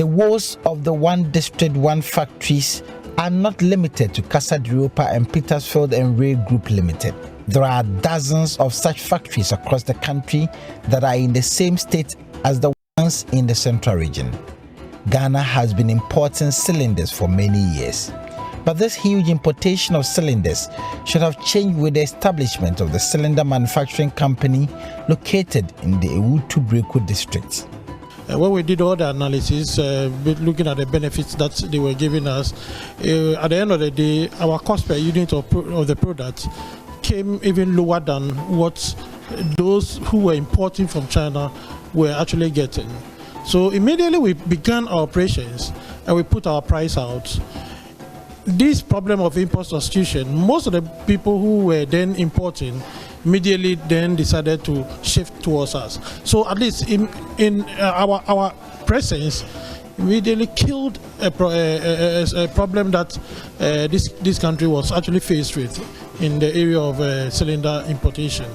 The woes of the one district, one factories are not limited to Casa de Europa and Petersfield and Rail Group Limited. There are dozens of such factories across the country that are in the same state as the ones in the central region. Ghana has been importing cylinders for many years. But this huge importation of cylinders should have changed with the establishment of the cylinder manufacturing company located in the Ewutu-Breko district. When we did all the analysis, looking at the benefits that they were giving us, at the end of the day, our cost per unit of the product came even lower than what those who were importing from China were actually getting. So immediately we began our operations and we put our price out. This problem of import substitution, most of the people who were then importing immediately then decided to shift towards us. So at least in our presence immediately killed a problem that this country was actually faced with in the area of cylinder importation.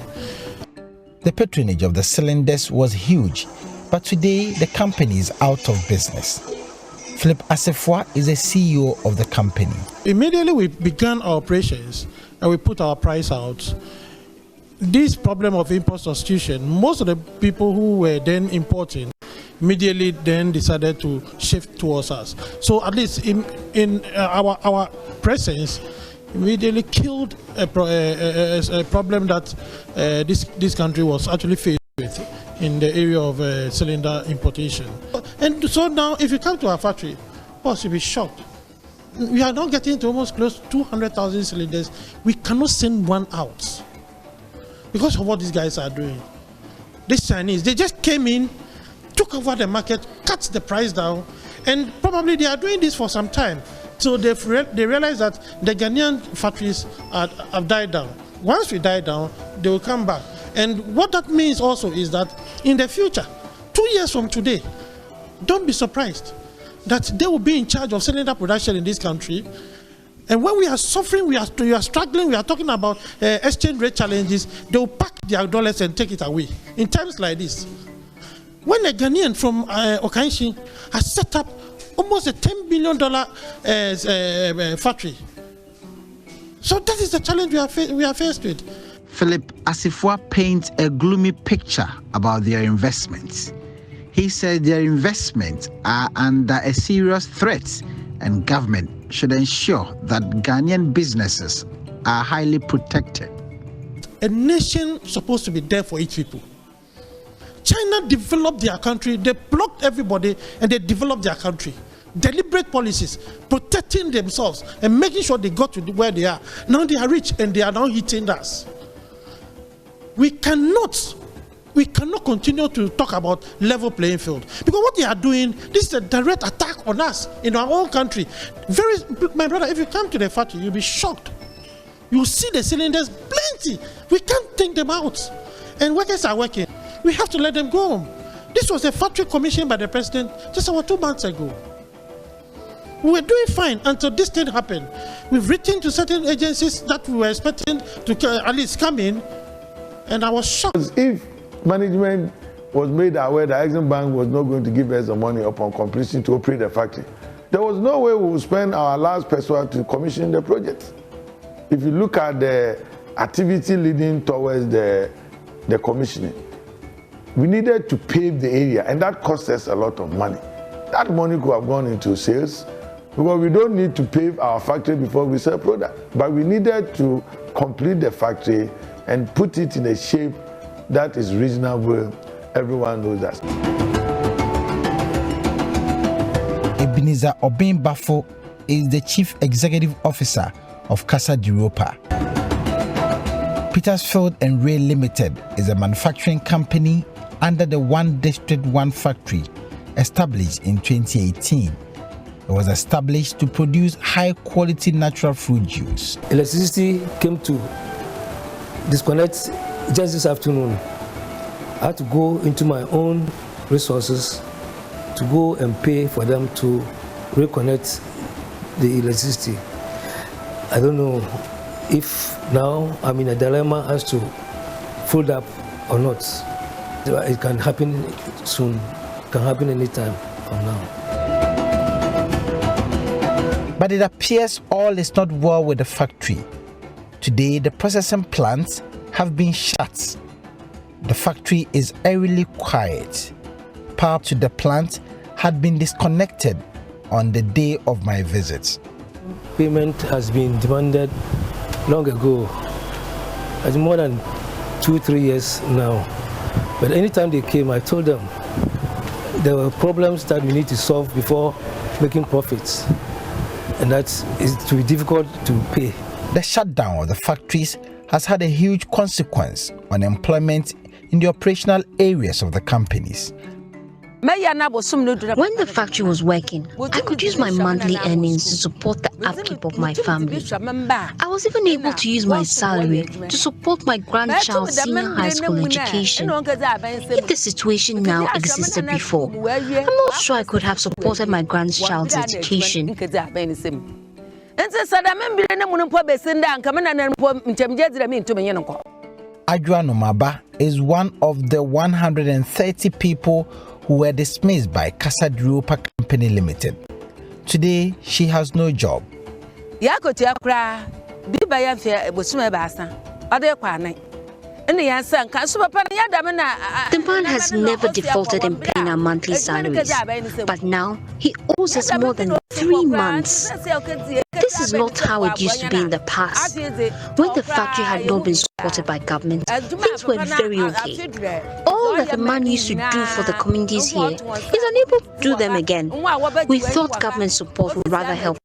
The patronage of the cylinders was huge, but today the company is out of business. Philip Asifua is the CEO of the company. Immediately we began our operations and we put our price out. This problem of import substitution, most of the people who were then importing immediately then decided to shift towards us. So at least in our presence immediately killed a problem that this country was actually faced with in the area of cylinder importation. And so now if you come to our factory, boss, you'll be shocked. We are now getting to almost close to 200,000 cylinders. We cannot send one out because of what these guys are doing. These Chinese, they just came in, took over the market, cut the price down, and probably they are doing this for some time. So they realize that the Ghanaian factories have died down. Once we die down, they will come back. And what that means also is that in the future, 2 years from today, don't be surprised that they will be in charge of cylinder production in this country. And when we are suffering, we are struggling, we are talking about exchange rate challenges, they will pack their dollars and take it away. In times like this, when a Ghanaian from Okanshin has set up almost a $10 billion factory. So that is the challenge we are faced with. Philip Asifua paints a gloomy picture about their investments. He said their investments are under a serious threat and government should ensure that Ghanaian businesses are highly protected. A nation is supposed to be there for its people. China developed their country, they blocked everybody and they developed their country. Deliberate policies, protecting themselves and making sure they got to where they are. Now they are rich and they are now hitting us. We cannot continue to talk about level playing field because what they are doing, this is a direct attack on us in our own country. My brother, if you come to the factory, you'll be shocked. You see the cylinders plenty. We can't take them out. And workers are working. We have to let them go home. This was a factory commissioned by the president just about 2 months ago. We were doing fine until this thing happened. We've written to certain agencies that we were expecting to at least come in, and I was shocked. If management was made aware that Exim Bank was not going to give us the money upon completion to operate the factory, there was no way we would spend our last peso to commission the project. If you look at the activity leading towards the commissioning, we needed to pave the area, and that cost us a lot of money. That money could have gone into sales, because we don't need to pave our factory before we sell product. But we needed to complete the factory and put it in a shape that is reasonable. Everyone knows that. Ebenezer Obin-Bafo is the Chief Executive Officer of Casa de Europa. Petersfield and Rail Limited is a manufacturing company under the One District, One Factory, established in 2018. It was established to produce high-quality natural fruit juice. Electricity came to disconnect just this afternoon. I had to go into my own resources to go and pay for them to reconnect the electricity. I don't know if now I'm in a dilemma as to fold up or not. It can happen soon. It can happen anytime from now. But it appears all is not well with the factory. Today, the processing plants have been shut. The factory is eerily quiet. Power to the plant had been disconnected on the day of my visit. Payment has been demanded long ago. It's more than 2-3 years now. But anytime they came, I told them there were problems that we need to solve before making profits. And that is to be difficult to pay. The shutdown of the factories has had a huge consequence on employment in the operational areas of the companies. When the factory was working, I could use my monthly earnings to support the upkeep of my family. I was even able to use my salary to support my grandchild's senior high school education. If the situation now existed before, I'm not sure I could have supported my grandchild's education. Adwa Nomaba is one of the 130 people who were dismissed by Kasad Europa Company Limited. Today, she has no job. The man has never defaulted in paying our monthly salaries, but now he owes us more than 3 months. This is not how it used to be in the past. When the factory had not been supported by government, things were very okay. All that the man used to do for the communities here, he's unable to do them again. We thought government support would rather help.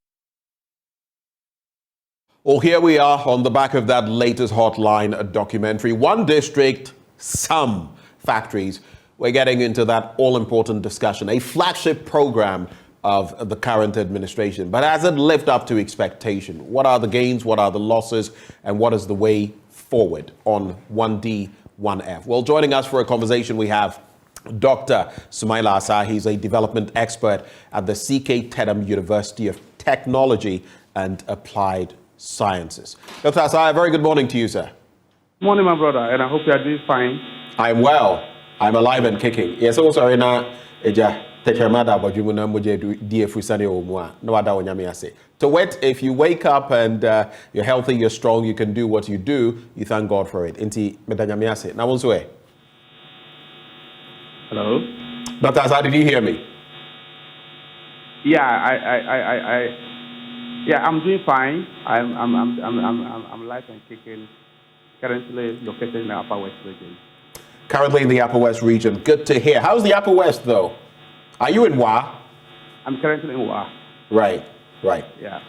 Well, here we are on the back of that latest Hotline documentary. One district, some factories. We're getting into that all-important discussion, a flagship program of the current administration. But has it lived up to expectation? What are the gains? What are the losses? And what is the way forward on 1D, 1F? Well, joining us for a conversation, we have Dr. Sumaila Asa. He's a development expert at the CK Tedham University of Technology and Applied Sciences. Dr. Asa, a very good morning to you, sir. Morning, my brother, and I hope you are doing fine. I'm well. I'm alive and kicking. Yes, also in a to wet, if you wake up and you're healthy, you're strong, you can do what you do, you thank God for it. Hello? Dr. Asa, did you hear me? Yeah, yeah, I'm doing fine. I'm live and kicking. Currently located in the Upper West region. Currently in the Upper West region. Good to hear. How's the Upper West, though? Are you in Wa? I'm currently in Wa. Right. Yeah.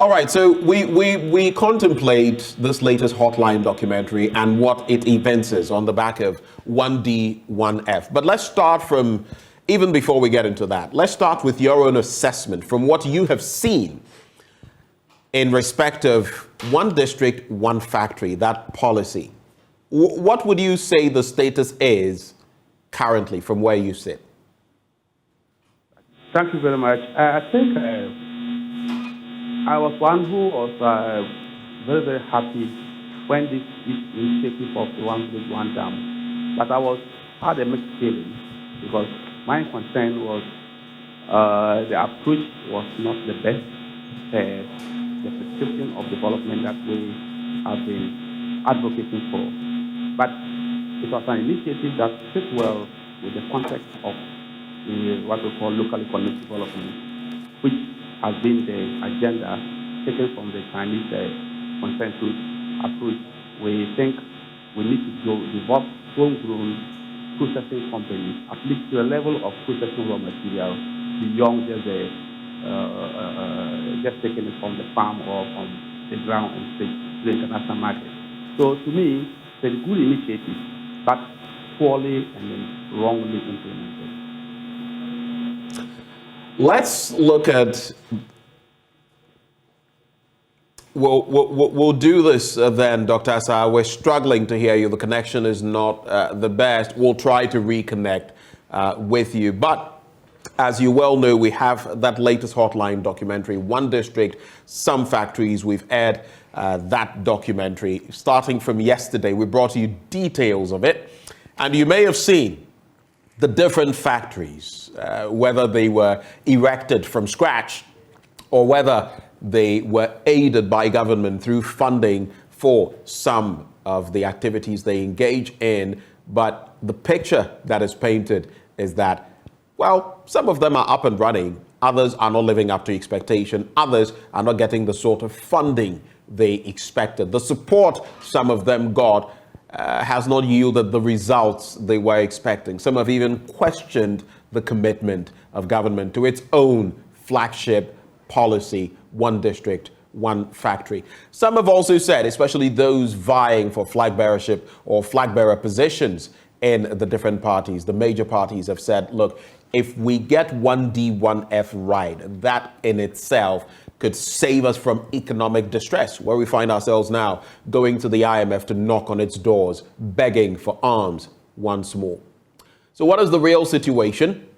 All right, so we contemplate this latest Hotline documentary and what it evinces on the back of 1D, 1F. But let's start from, even before we get into that, let's start with your own assessment from what you have seen in respect of one district, one factory, that policy. What would you say the status is currently from where you sit? Thank you very much. I think I was one who was very, very happy when this initiative of the one village, one dam. But I had a mixed feeling because my concern was the approach was not the best. The prescription of development that we have been advocating for. But it was an initiative that fits well with the context of what we call local economic development, which has been the agenda taken from the Chinese consensus approach. We think we need to develop homegrown processing companies, at least to a level of processing raw material beyond just just taking it from the farm or from the ground and straight to the international market. So to me, it's a good initiative, but poorly and wrongly implemented. Let's look at, we'll do this then, Dr. Asa. We're struggling to hear you. The connection is not the best. We'll try to reconnect with you. But as you well know, we have that latest Hotline documentary, One District, Some Factories. We've aired that documentary. Starting from yesterday, we brought you details of it. And you may have seen the different factories, whether they were erected from scratch or whether they were aided by government through funding for some of the activities they engage in. But the picture that is painted is that, well, some of them are up and running, others are not living up to expectation, others are not getting the sort of funding they expected. The support some of them got has not yielded the results they were expecting. Some have even questioned the commitment of government to its own flagship policy, one district, one factory. Some have also said, especially those vying for flag bearership or flag bearer positions in the different parties, the major parties have said, look, if we get 1D, 1F right, that in itself could save us from economic distress, where we find ourselves now going to the IMF to knock on its doors, begging for arms once more. So what is the real situation?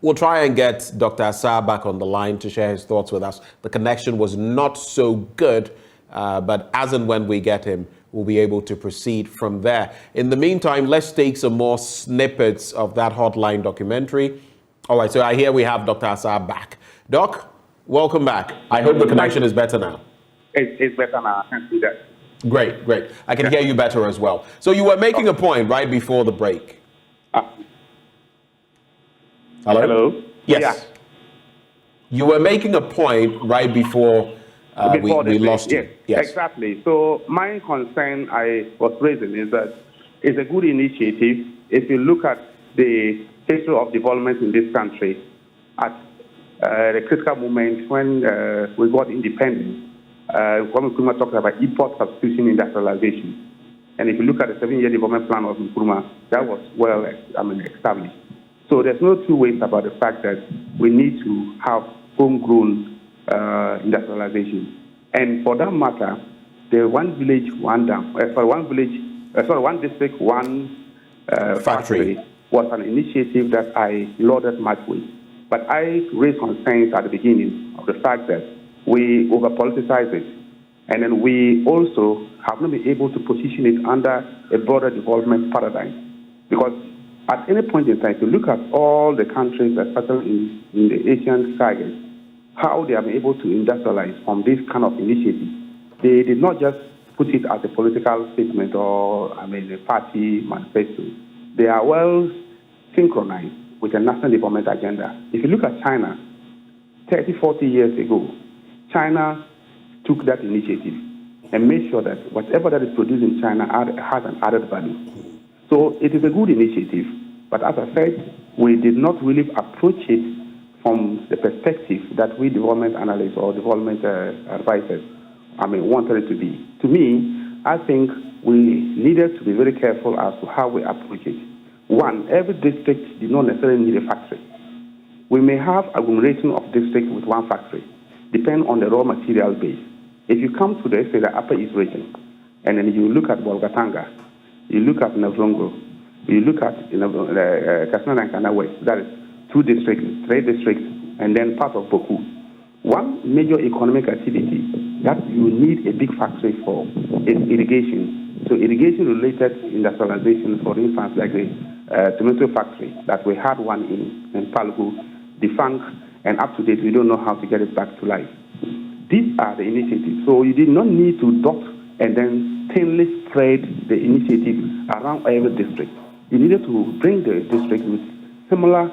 We'll try and get Dr. Assah back on the line to share his thoughts with us. The connection was not so good, but as and when we get him, we'll be able to proceed from there. In the meantime, let's take some more snippets of that Hotline documentary. All right, so I hear we have Dr. Assah back. Doc, welcome back. I hope the connection is better now. It's better now. I can see that. Great, great. I can hear you better as well. So you were making a point right before the break. Hello? Yes. Yeah. You were making a point right before we lost you. Yes, exactly. So my concern I was raising is that it's a good initiative. If you look at the history of development in this country, at the critical moment when we got independence, when Nkrumah talked about import substitution industrialization. And if you look at the 7-year development plan of Nkrumah, that was well established. So there's no two ways about the fact that we need to have homegrown industrialization. And for that matter, the one village, one dam, one district, one factory was an initiative that I lauded much with. But I raised concerns at the beginning of the fact that we over-politicize it. And then we also have not been able to position it under a broader development paradigm. Because at any point in time, if you look at all the countries, especially in the Asian sagas, how they have been able to industrialize from this kind of initiative, they did not just put it as a political statement or, a party manifesto. They are well synchronized with a national development agenda. If you look at China, 30, 40 years ago, China took that initiative and made sure that whatever that is produced in China has an added value. So it is a good initiative, but as I said, we did not really approach it from the perspective that we development analysts or development advisors wanted it to be. To me, I think we needed to be very careful as to how we approach it. One, every district did not necessarily need a factory. We may have agglomeration of districts with one factory, depending on the raw material base. If you come to the Upper East region, and then you look at Bolgatanga, you look at Navrongo, you look at Katsina and Kana West, that is 2 districts, 3 districts, and then part of Boku. One major economic activity that you need a big factory for is irrigation. So irrigation-related industrialization, for instance, like the tomato factory that we had one in Palugu, defunct, and up to date, we don't know how to get it back to life. These are the initiatives. So you did not need to dot and then thinly spread the initiative around every district. You needed to bring the district with similar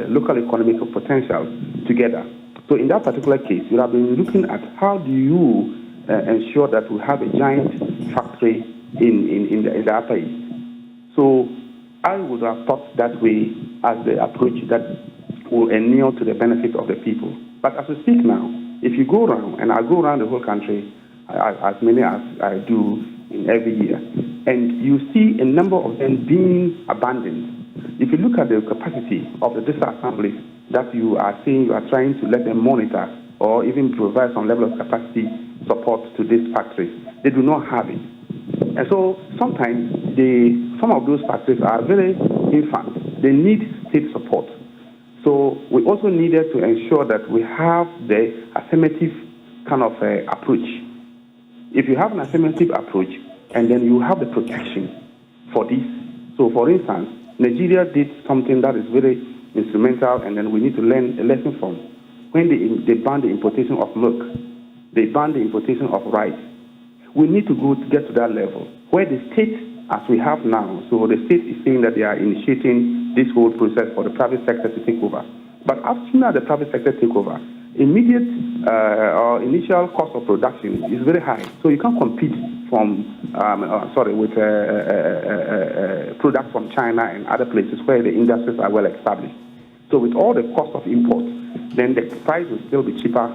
local economic potential together. So in that particular case, you have been looking at how do you ensure that we have a giant factory in the Upper East. So I would have thought that way as the approach that will inure to the benefit of the people. But as we speak now, if you go around, and I go around the whole country, as many as I do in every year, and you see a number of them being abandoned. If you look at the capacity of the district assemblies that you are saying you are trying to let them monitor or even provide some level of capacity support to these factories, they do not have it. And so sometimes some of those factories are very infant. They need state support. So we also needed to ensure that we have the affirmative kind of approach. If you have an affirmative approach, and then you have the protection for this. So for instance, Nigeria did something that is very instrumental, and then we need to learn a lesson from. when they banned the importation of milk, they banned the importation of rice. We need to get to that level where the state, as we have now, so the state is saying that they are initiating this whole process for the private sector to take over. But as soon as the private sector take over, immediate or initial cost of production is very high. So you can't compete with products from China and other places where the industries are well established. So with all the cost of import, then the price will still be cheaper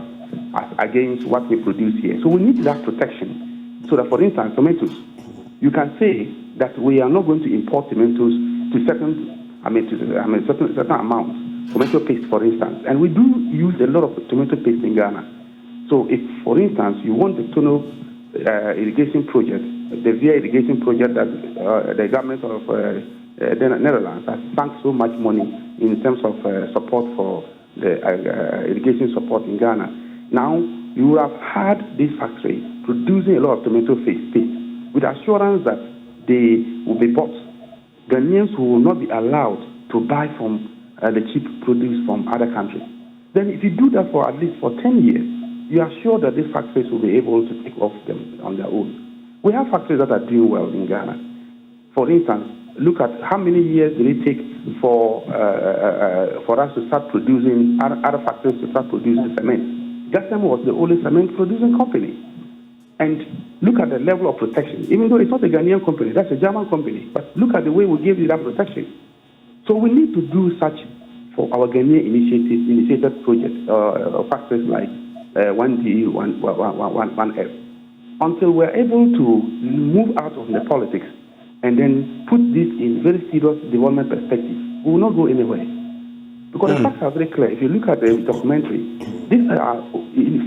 against what we produce here. So we need that protection. So that, for instance, tomatoes, you can say that we are not going to import tomatoes to certain amounts. Tomato paste, for instance, and we do use a lot of tomato paste in Ghana. So if, for instance, you want the tunnel irrigation project, the VIA irrigation project that the government of the Netherlands has sunk so much money in terms of support for the irrigation support in Ghana. Now, you would have had this factory producing a lot of tomato paste with assurance that they will be bought. Ghanaians will not be allowed to buy from the cheap produce from other countries. Then if you do that for at least for 10 years, you are sure that these factories will be able to take off them on their own. We have factories that are doing well in Ghana. For instance, look at how many years did it take for us to start producing, other factories to start producing cement. Gassem was the only cement producing company. And look at the level of protection. Even though it's not a Ghanaian company, that's a German company. But look at the way we give you that protection. So we need to do such for our Ghanaian initiated projects or factories like 1D, 1F, until we're able to move out of the politics and then put this in very serious development perspective. We will not go anywhere. Because the facts are very clear. If you look at the documentary, these are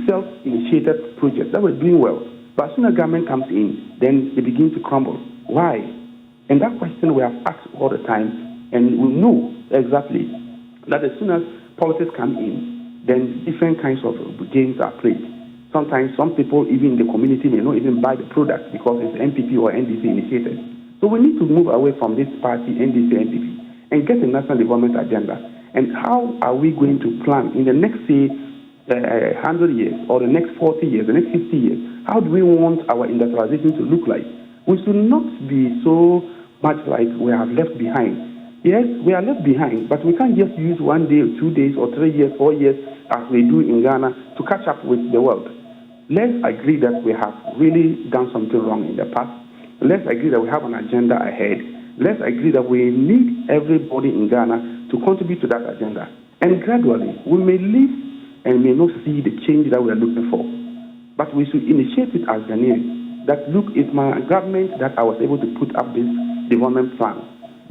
self-initiated projects that were doing well. But as soon as government comes in, then they begin to crumble. Why? And that question we have asked all the time. And we know exactly that as soon as politics come in, then different kinds of games are played. Sometimes some people, even in the community, may not even buy the product because it's NPP or NDC initiated. So we need to move away from this party, NDC, NPP, and get a national development agenda. And how are we going to plan in the next, say, 100 years or the next 40 years, the next 50 years? How do we want our industrialization to look like? We should not be so much like we have left behind. Yes, we are left behind, but we can't just use 1 day or 2 days or 3 years, 4 years, as we do in Ghana, to catch up with the world. Let's agree that we have really done something wrong in the past. Let's agree that we have an agenda ahead. Let's agree that we need everybody in Ghana to contribute to that agenda. And gradually, we may live and may not see the change that we are looking for. But we should initiate it as Ghanaians. That, look, it's my government that I was able to put up this development plan.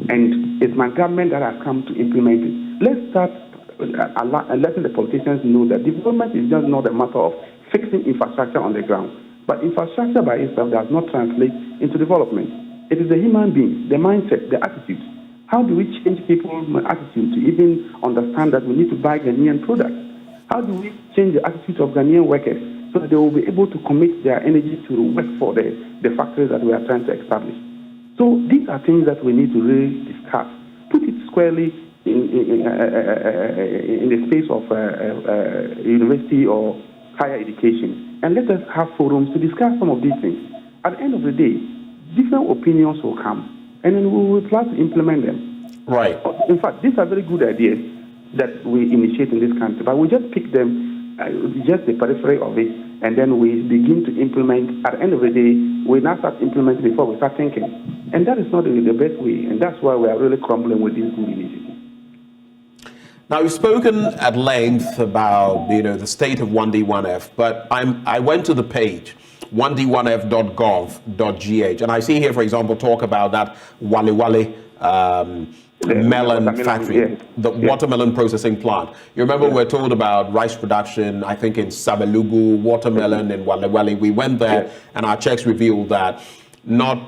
And it's my government that has come to implement it. Let's start letting the politicians know that development is just not a matter of fixing infrastructure on the ground. But infrastructure by itself does not translate into development. It is the human beings, the mindset, the attitudes. How do we change people's attitude to even understand that we need to buy Ghanaian products? How do we change the attitudes of Ghanaian workers so that they will be able to commit their energy to work for the factories that we are trying to establish? So these are things that we need to really discuss. Put it squarely in the space of university or higher education, and let us have forums to discuss some of these things. At the end of the day, different opinions will come, and then we will try to implement them. Right. In fact, these are very good ideas that we initiate in this country, but we just pick them, just the periphery of it, and then we begin to implement. At the end of the day, we now start implementing before we start thinking. And that is not the best way, and that's why we are really crumbling with these good initiatives. Now, you've spoken at length about, the state of 1D, 1F, but I went to the page, 1d1f.gov.gh, and I see here, for example, talk about that Wale melon factory, the watermelon processing plant. You remember we were told about rice production, I think in Sabelugu, watermelon in Wale. We went there and our checks revealed that not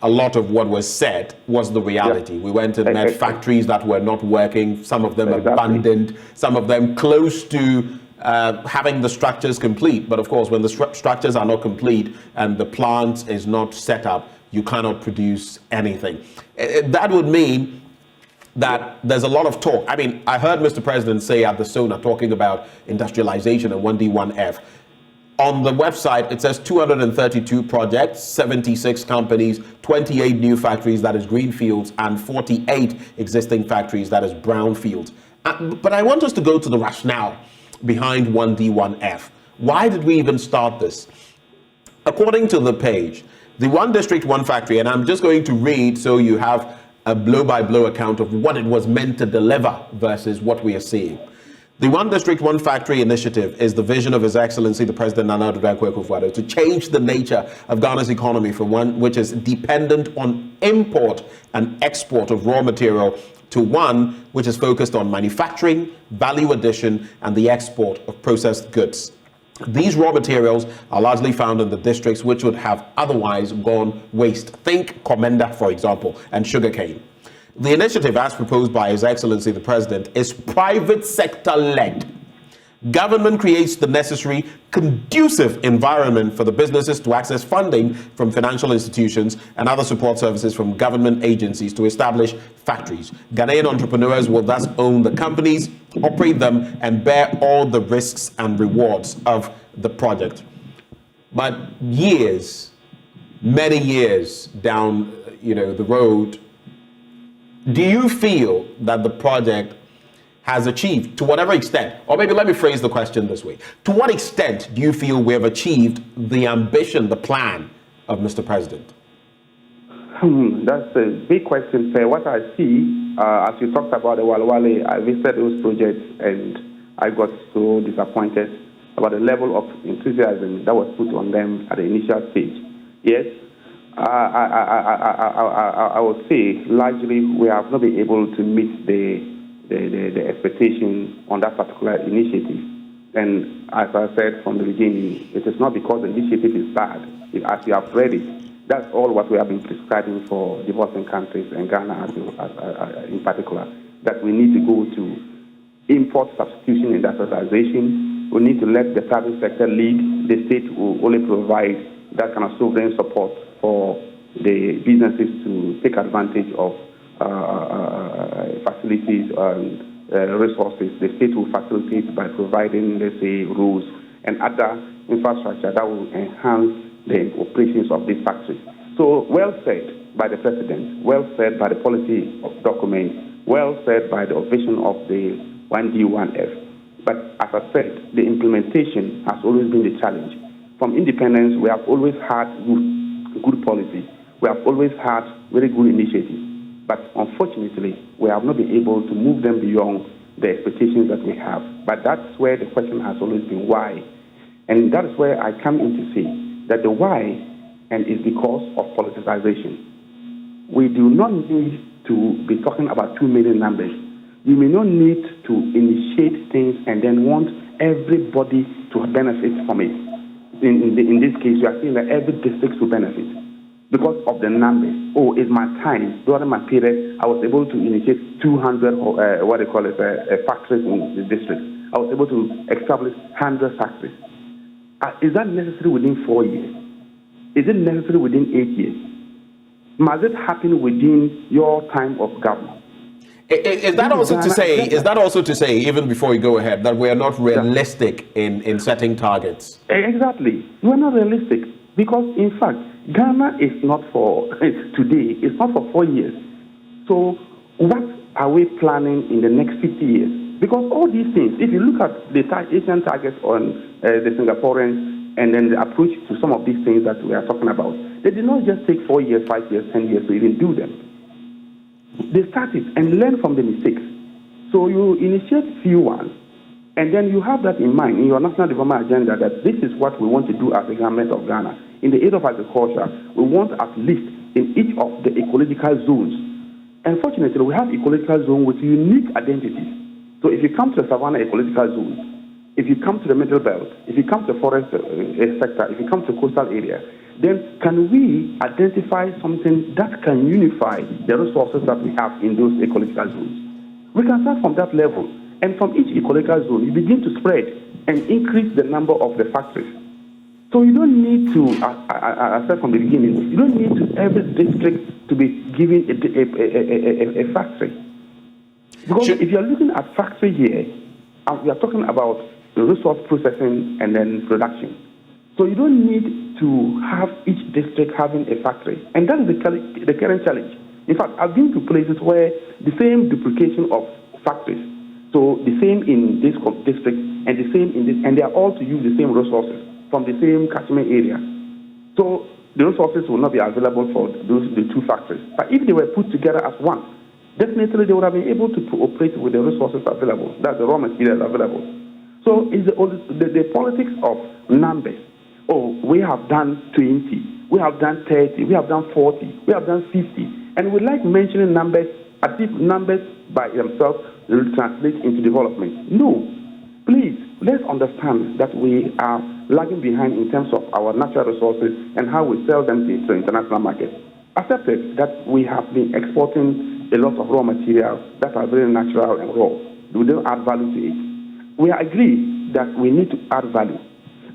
a lot of what was said was the reality. We went and met factories that were not working, some of them abandoned, some of them close to having the structures complete. But of course, when the structures are not complete and the plant is not set up, you cannot produce anything. That would mean that there's a lot of talk. I mean, I heard Mr. President say at the SONA talking about industrialization and 1D1F. On the website, it says 232 projects, 76 companies, 28 new factories, that is greenfields, and 48 existing factories, that is brownfields. But I want us to go to the rationale behind 1D1F. Why did we even start this? According to the page, the one district, one factory, and I'm just going to read so you have a blow-by-blow account of what it was meant to deliver versus what we are seeing. The One District, One Factory initiative is the vision of His Excellency the President Nana Addo Dankwa Akufo-Addo to change the nature of Ghana's economy from one which is dependent on import and export of raw material to one which is focused on manufacturing, value addition, and the export of processed goods. These raw materials are largely found in the districts which would have otherwise gone waste. Think Komenda, for example, and sugarcane. The initiative, as proposed by His Excellency the President, is private sector led. Government creates the necessary conducive environment for the businesses to access funding from financial institutions and other support services from government agencies to establish factories. Ghanaian entrepreneurs will thus own the companies, operate them, and bear all the risks and rewards of the project. But years, many years down, the road, do you feel that the project has achieved, to whatever extent, or maybe let me phrase the question this way, to what extent do you feel we have achieved the ambition, the plan of Mr. President? That's a big question, sir. What I see, as you talked about the Walwale, I visited those projects and I got so disappointed about the level of enthusiasm that was put on them at the initial stage. Yes, I would say largely we have not been able to meet the expectation on that particular initiative. And as I said from the beginning, it is not because the initiative is bad. As you have read it, that's all what we have been prescribing for developing countries and Ghana in particular, that we need to go to import substitution industrialization. We need to let the private sector lead. The state will only provide that kind of sovereign support for the businesses to take advantage of facilities and resources. The state will facilitate by providing, let's say, roads and other infrastructure that will enhance the operations of these factories. So, well said by the President, well said by the policy document, well said by the vision of the 1D1F. But as I said, the implementation has always been the challenge. From independence, we have always had good policy. We have always had very good initiatives. But unfortunately, we have not been able to move them beyond the expectations that we have. But that's where the question has always been why. And that's where I come in to say that the why and is because of politicization. We do not need to be talking about 2 million numbers. You may not need to initiate things and then want everybody to benefit from it. In this case, we are saying that every district will benefit because of the numbers. Oh, it's my time. During my period, I was able to initiate 200, factories in the district. I was able to establish 100 factories. Is that necessary within 4 years? Is it necessary within 8 years? Must it happen within your time of government? Is that also to say? Is that also to say, even before we go ahead, that we are not realistic in setting targets? Exactly, we are not realistic because, in fact, Ghana is not for today. It's not for 4 years. So, what are we planning in the next 50 years? Because all these things, if you look at the Asian targets on the Singaporeans and then the approach to some of these things that we are talking about, they did not just take 4 years, 5 years, 10 years to even do them. They started and learn from the mistakes. So you initiate few ones, and then you have that in mind in your national development agenda that this is what we want to do as the government of Ghana. In the area of agriculture, we want at least in each of the ecological zones. Unfortunately, we have ecological zones with unique identities. So if you come to the Savannah ecological zone, if you come to the Middle Belt, if you come to the forest sector, if you come to the coastal area, then can we identify something that can unify the resources that we have in those ecological zones? We can start from that level. And from each ecological zone, you begin to spread and increase the number of the factories. So you don't need to, I said from the beginning, you don't need to every district to be given a factory. Because if you're looking at factory here, we are talking about resource processing and then production. So you don't need to have each district having a factory. And that is the current challenge. In fact, I've been to places where the same duplication of factories, so the same in this district and the same in this, and they are all to use the same resources from the same catchment area. So the resources will not be available for the two factories. But if they were put together as one, definitely they would have been able to operate with the resources available. That's the raw materials available. So it's the politics of numbers. Oh, we have done 20, we have done 30, we have done 40, we have done 50. And we like mentioning numbers as if numbers by themselves will translate into development. No. Please, let's understand that we are lagging behind in terms of our natural resources and how we sell them to the international market. Accepted that we have been exporting a lot of raw materials that are very natural and raw. We don't add value to it. We agree that we need to add value.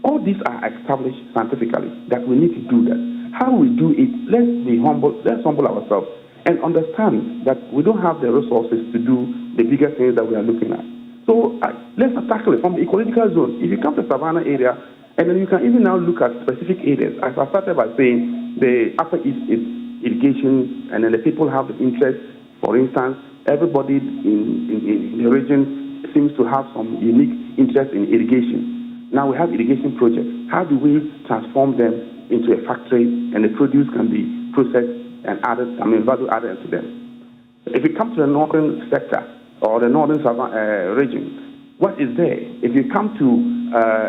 All these are established scientifically that we need to do that. How we do it, let's humble ourselves and understand that we don't have the resources to do the bigger things that we are looking at. So let's tackle it from the ecological zone. If you come to Savannah area, and then you can even now look at specific areas. As I started by saying, the Upper East is irrigation, and then the people have the interest. For instance, everybody in the region seems to have some unique interest in irrigation. Now we have irrigation projects. How do we transform them into a factory and the produce can be processed and value added to them? If you come to the northern sector or the northern region, what is there? If you come to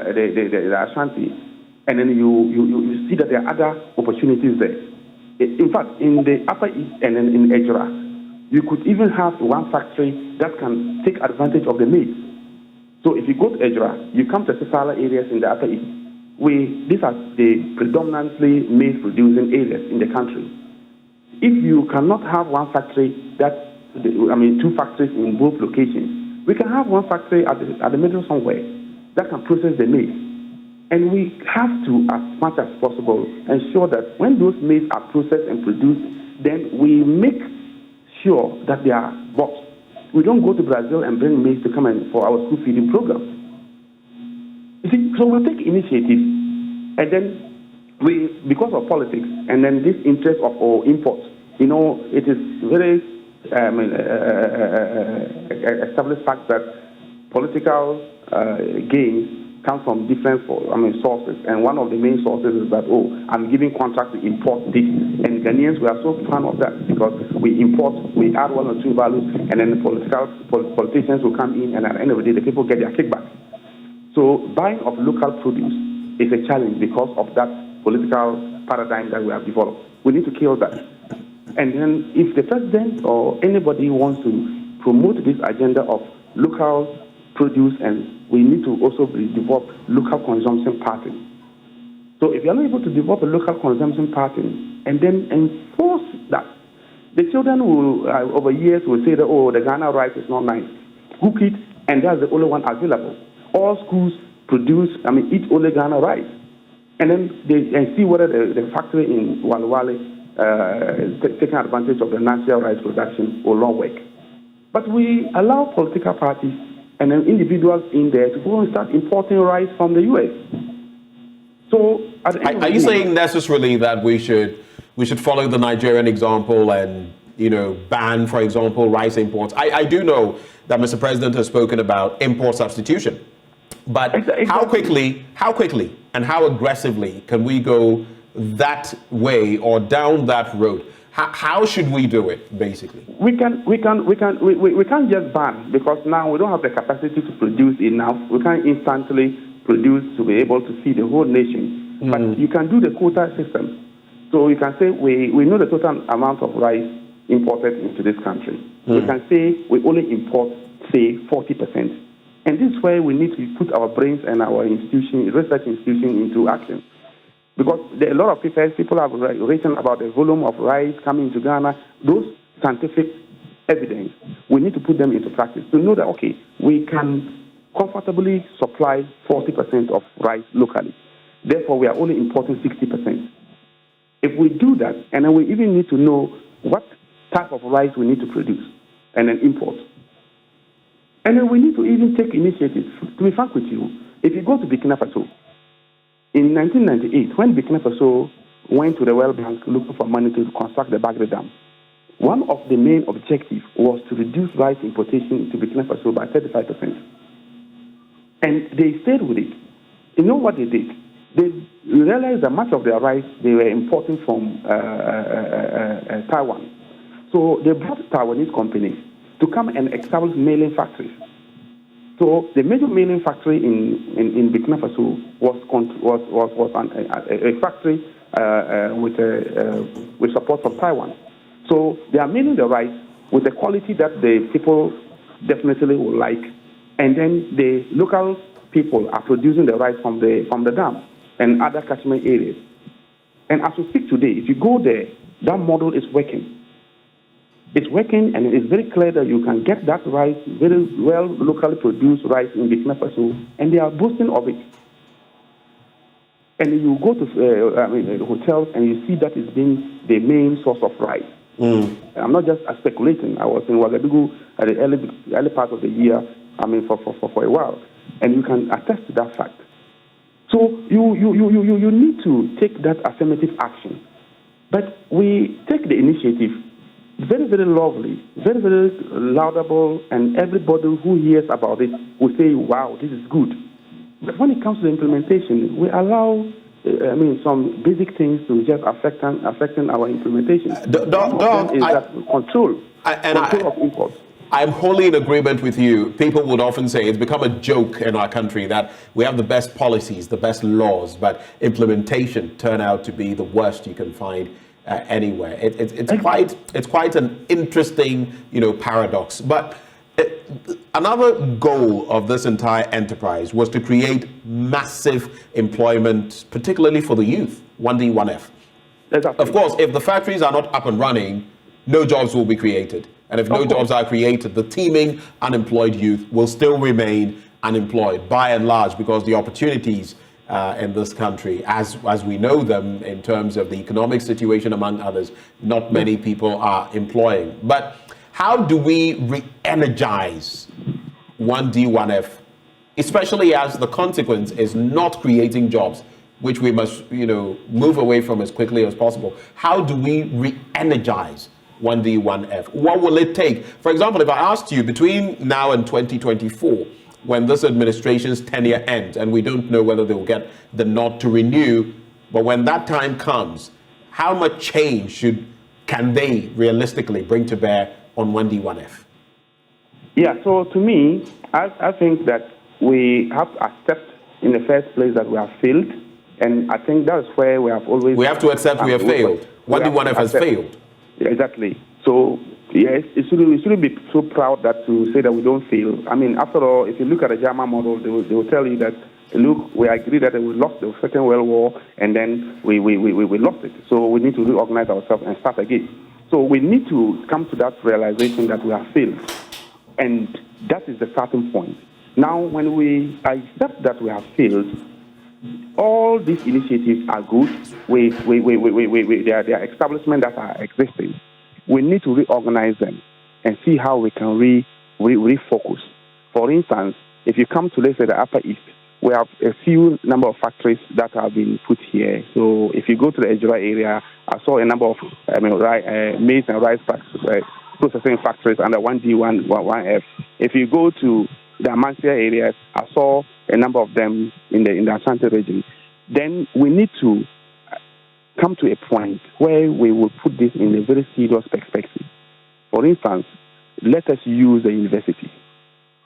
the Ashanti, and then you see that there are other opportunities there. In fact, in the Upper East and then in Ejura, you could even have one factory that can take advantage of the maize. So if you go to Ejura, you come to Sisala areas in the Upper East. These are the predominantly maize-producing areas in the country. If you cannot have one factory two factories in both locations, we can have one factory at the middle somewhere that can process the maize. And we have to, as much as possible, ensure that when those maize are processed and produced, then we make sure that they are bought. We don't go to Brazil and bring maize to come in for our school feeding program. You see, so we take initiatives, and then because of politics, and then this interest of our imports, it is very established fact that political gains come from different sources, and one of the main sources is that I'm giving contract to import this, and Ghanaians, we are so fan of that because we import, we add one or two values, and then the politicians will come in, and at the end of the day, the people get their kickback. So buying of local produce is a challenge because of that political paradigm that we have developed. We need to kill that. And then if the president or anybody wants to promote this agenda of local produce, and we need to also develop local consumption pattern. So if you're not able to develop a local consumption pattern and then enforce that, the children will, over years, will say that, the Ghana rice is not nice. Cook it, and that's the only one available. All schools eat only Ghana rice. And then they see whether the factory in Walwale is taking advantage of the natural rice production or not work. But we allow political parties and then individuals in there to go and start importing rice from the U.S. So, are you saying necessarily that we should follow the Nigerian example and ban, for example, rice imports? I do know that Mr. President has spoken about import substitution, but exactly. How quickly, and how aggressively can we go that way or down that road? How should we do it, basically? We can't just ban, because now we don't have the capacity to produce enough. We can't instantly produce to be able to feed the whole nation. But you can do the quota system. So you can say we know the total amount of rice imported into this country. We can say we only import, say, 40%. And this is where we need to put our brains and our research institution into action. Because there are a lot of people have written about the volume of rice coming into Ghana. Those scientific evidence, we need to put them into practice to know that, okay, we can comfortably supply 40% of rice locally. Therefore, we are only importing 60%. If we do that, and then we even need to know what type of rice we need to produce and then import. And then we need to even take initiatives. To be frank with you, if you go to Burkina Faso, in 1998, when Burkina Faso went to the World Bank looking for money to construct the Bagre Dam, one of the main objectives was to reduce rice importation to Burkina Faso by 35%. And they stayed with it. You know what they did? They realized that much of their rice they were importing from Taiwan. So they brought Taiwanese companies to come and establish milling factories. So the major milling factory in Burkina Faso was a factory with support from Taiwan. So they are milling the rice with the quality that the people definitely will like, and then the local people are producing the rice from the dam and other catchment areas. And as we speak today, if you go there, that model is working. It's working, and it's very clear that you can get that rice, very well locally produced rice in Burkina Faso, and they are boasting of it. And you go to hotels and you see that it's been the main source of rice. I'm not just speculating. I was in Ouagadougou at the early part of the year, for a while, and you can attest to that fact. So you need to take that affirmative action. But we take the initiative, very, very lovely, very, very laudable, and everybody who hears about it will say, wow, this is good. But when it comes to the implementation, we allow some basic things to just affecting our implementation. Control of imports. I'm wholly in agreement with you. People would often say it's become a joke in our country that we have the best policies, the best laws, but implementation turn out to be the worst you can find anywhere. It's quite an interesting, paradox. But another goal of this entire enterprise was to create massive employment, particularly for the youth, 1D, 1F. Exactly. Of course, if the factories are not up and running, no jobs will be created. And if no jobs are created, the teeming unemployed youth will still remain unemployed by and large, because the opportunities in this country, as we know them in terms of the economic situation, among others, not many people are employing. But how do we re-energize 1D, 1F, especially as the consequence is not creating jobs, which we must, move away from as quickly as possible? How do we re-energize 1D, 1F? What will it take? For example, if I asked you between now and 2024, when this administration's tenure ends, and we don't know whether they'll get the nod to renew, but when that time comes, how much change can they realistically bring to bear on 1D, 1F? Yeah, so to me, I think that we have to accept in the first place that we have failed, and I think that's where we have always... We have to accept we have failed. 1D, 1F has failed. Yeah, exactly. So, yes, it shouldn't be so proud that to say that we don't fail. I mean, after all, if you look at the German model, they will tell you that, look, we agree that we lost the Second World War, and then we lost it. So we need to reorganize ourselves and start again. So we need to come to that realization that we have failed. And that is the starting point. Now, when we accept that we have failed, all these initiatives are good. They are establishments that are existing. We need to reorganize them and see how we can refocus. For instance, if you come to, let's say, the Upper East, we have a few number of factories that have been put here. So if you go to the Ejura area, I saw a number of maize and rice processing factories under 1D, 1F. If you go to the Amansia areas, I saw a number of them in the Ashanti region. Then we need to come to a point where we will put this in a very serious perspective. For instance, let us use the university.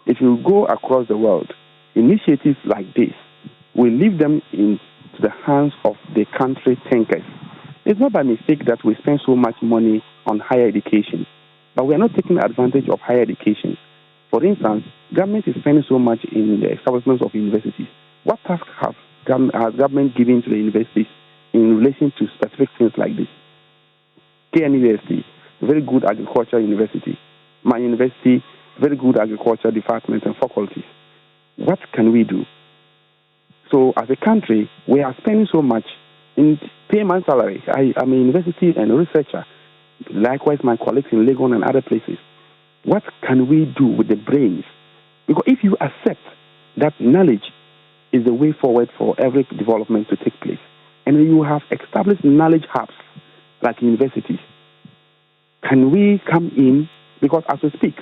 If you go across the world, initiatives like this will leave them into the hands of the country thinkers. It's not by mistake that we spend so much money on higher education, but we are not taking advantage of higher education. For instance, government is spending so much in the establishment of universities. What task has government given to the universities in relation to specific things like this? KN University, very good agriculture university. My university, very good agriculture department and faculties. What can we do? So as a country, we are spending so much in payment salary. I'm a university and a researcher. Likewise, my colleagues in Legon and other places. What can we do with the brains Because if you accept that knowledge is the way forward for every development to take place, and you have established knowledge hubs like universities, can we come in? Because as we speak,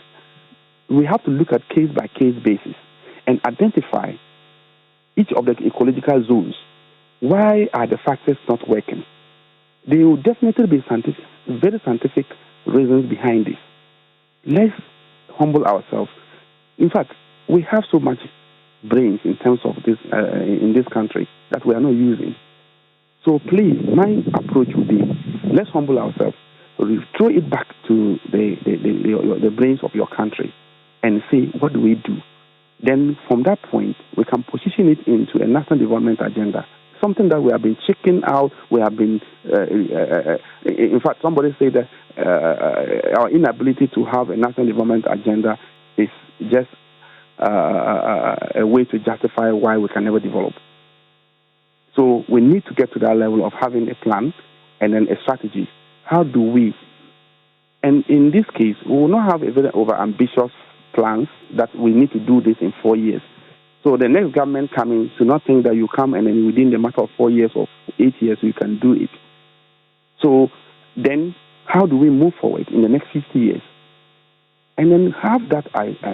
we have to look at case-by-case basis and identify each of the ecological zones. Why are the factors not working? There will definitely be very scientific reasons behind this. Let's humble ourselves. In fact, we have so much brains in terms of this in this country that we are not using. So please, my approach would be, let's humble ourselves, throw it back to the brains of your country and say, what do we do? Then from that point, we can position it into a national development agenda, something that we have been checking out. We have been, in fact, somebody said that our inability to have a national development agenda is just a way to justify why we can never develop. So we need to get to that level of having a plan and then a strategy. How do we? And in this case, we will not have a very over-ambitious plans that we need to do this in 4 years. So the next government coming should not think that you come and then within the matter of 4 years or 8 years you can do it. So then how do we move forward in the next 50 years? And then have that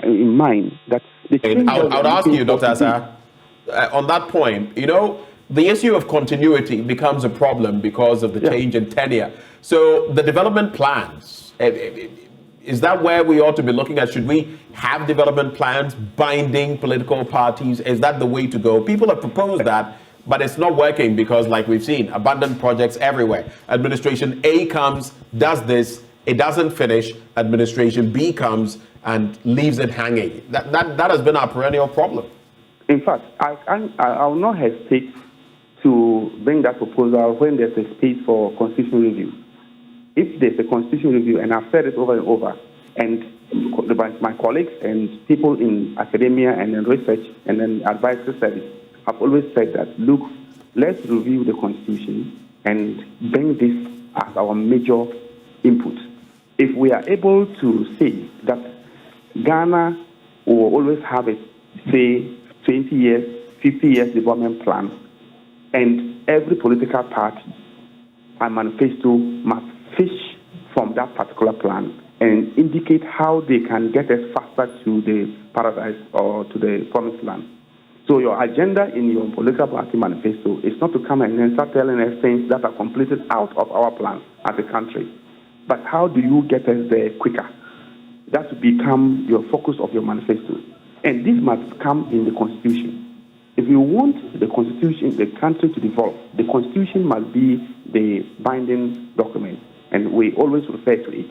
in mind that the change. I would ask you, Dr. Asah, on that point, the issue of continuity becomes a problem because of the change in tenure. So the development plans, is that where we ought to be looking at? Should we have development plans binding political parties? Is that the way to go? People have proposed that, but it's not working because, like we've seen, abandoned projects everywhere. Administration A comes, does this, it doesn't finish. Administration B comes and leaves it hanging. That has been our perennial problem. In fact, I will not hesitate to bring that proposal when there's a space for constitutional review. If there's a constitutional review, and I've said it over and over, and my colleagues and people in academia and in research and in advisory service have always said that, look, let's review the Constitution and bring this as our major input. If we are able to say that Ghana will always have a, say, 20 years, 50 years development plan, and every political party and manifesto must fish from that particular plan and indicate how they can get us faster to the paradise or to the promised land. So your agenda in your political party manifesto is not to come and then start telling us things that are completed out of our plan as a country. But how do you get us there quicker? That will become your focus of your manifesto. And this must come in the Constitution. If you want the Constitution, the country to develop, the Constitution must be the binding document. And we always refer to it.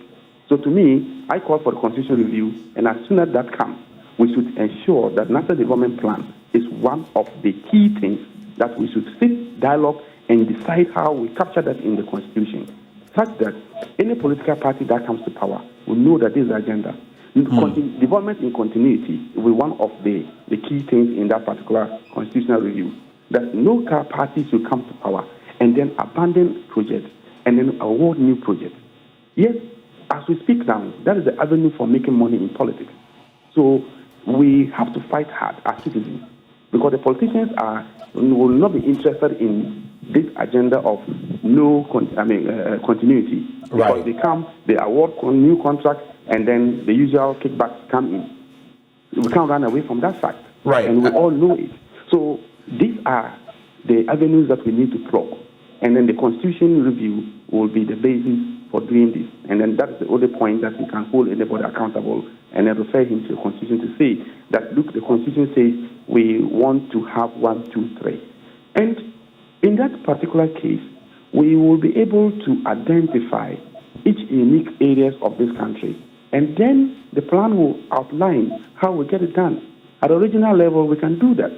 So to me, I call for the Constitutional review, and as soon as that comes, we should ensure that National Development Plan is one of the key things that we should sit, dialogue, and decide how we capture that in the Constitution, such that any political party that comes to power will know that this is the agenda. Development in continuity will be one of the key things in that particular constitutional review, that no party should come to power and then abandon projects and then award new projects. Yes, as we speak now, that is the avenue for making money in politics. So we have to fight hard as citizens, because the politicians will not be interested in this agenda of continuity. Because they come, they award new contracts, and then the usual kickbacks come in. We can't run away from that fact. Right. And we all know it. So these are the avenues that we need to plug. And then the Constitution review will be the basis for doing this. And then that's the other point that we can hold anybody accountable and then refer him to the Constitution to say that, look, the Constitution says we want to have 1, 2, 3. And in that particular case, we will be able to identify each unique areas of this country. And then the plan will outline how we get it done. At the regional level, we can do that.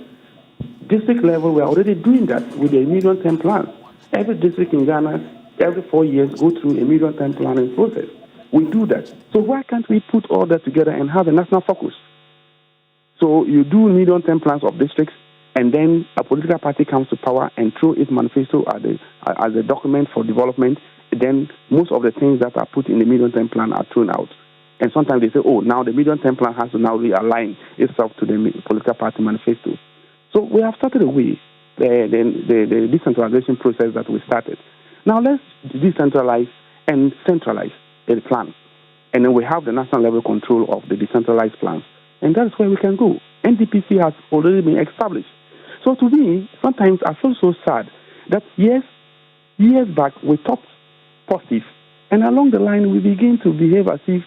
District level, we're already doing that with the medium-term plans. Every district in Ghana, every 4 years, go through a medium-term planning process. We do that. So why can't we put all that together and have a national focus? So you do medium-term plans of districts, and then a political party comes to power and throw its manifesto as a document for development. Then most of the things that are put in the medium-term plan are thrown out. And sometimes they say, oh, now the medium-term plan has to now realign itself to the political party manifesto. So we have started away the decentralization process that we started. Now let's decentralize and centralize the plan. And then we have the national level control of the decentralized plans. And that's where we can go. NDPC has already been established. So to me, sometimes I feel so sad that, yes, years back we talked positive, and along the line we begin to behave as if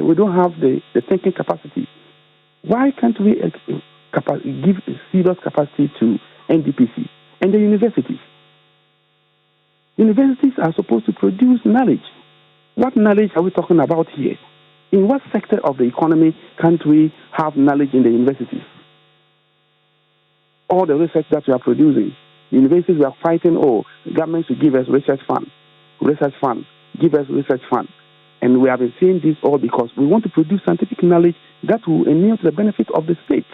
we don't have the thinking capacity. Why can't we give serious capacity to NDPC and the universities? Universities are supposed to produce knowledge. What knowledge are we talking about here? In what sector of the economy can't we have knowledge in the universities? All the research that we are producing, universities we are fighting, government should give us research fund, give us research fund. And we have been saying this all because we want to produce scientific knowledge that will enable the benefit of the state.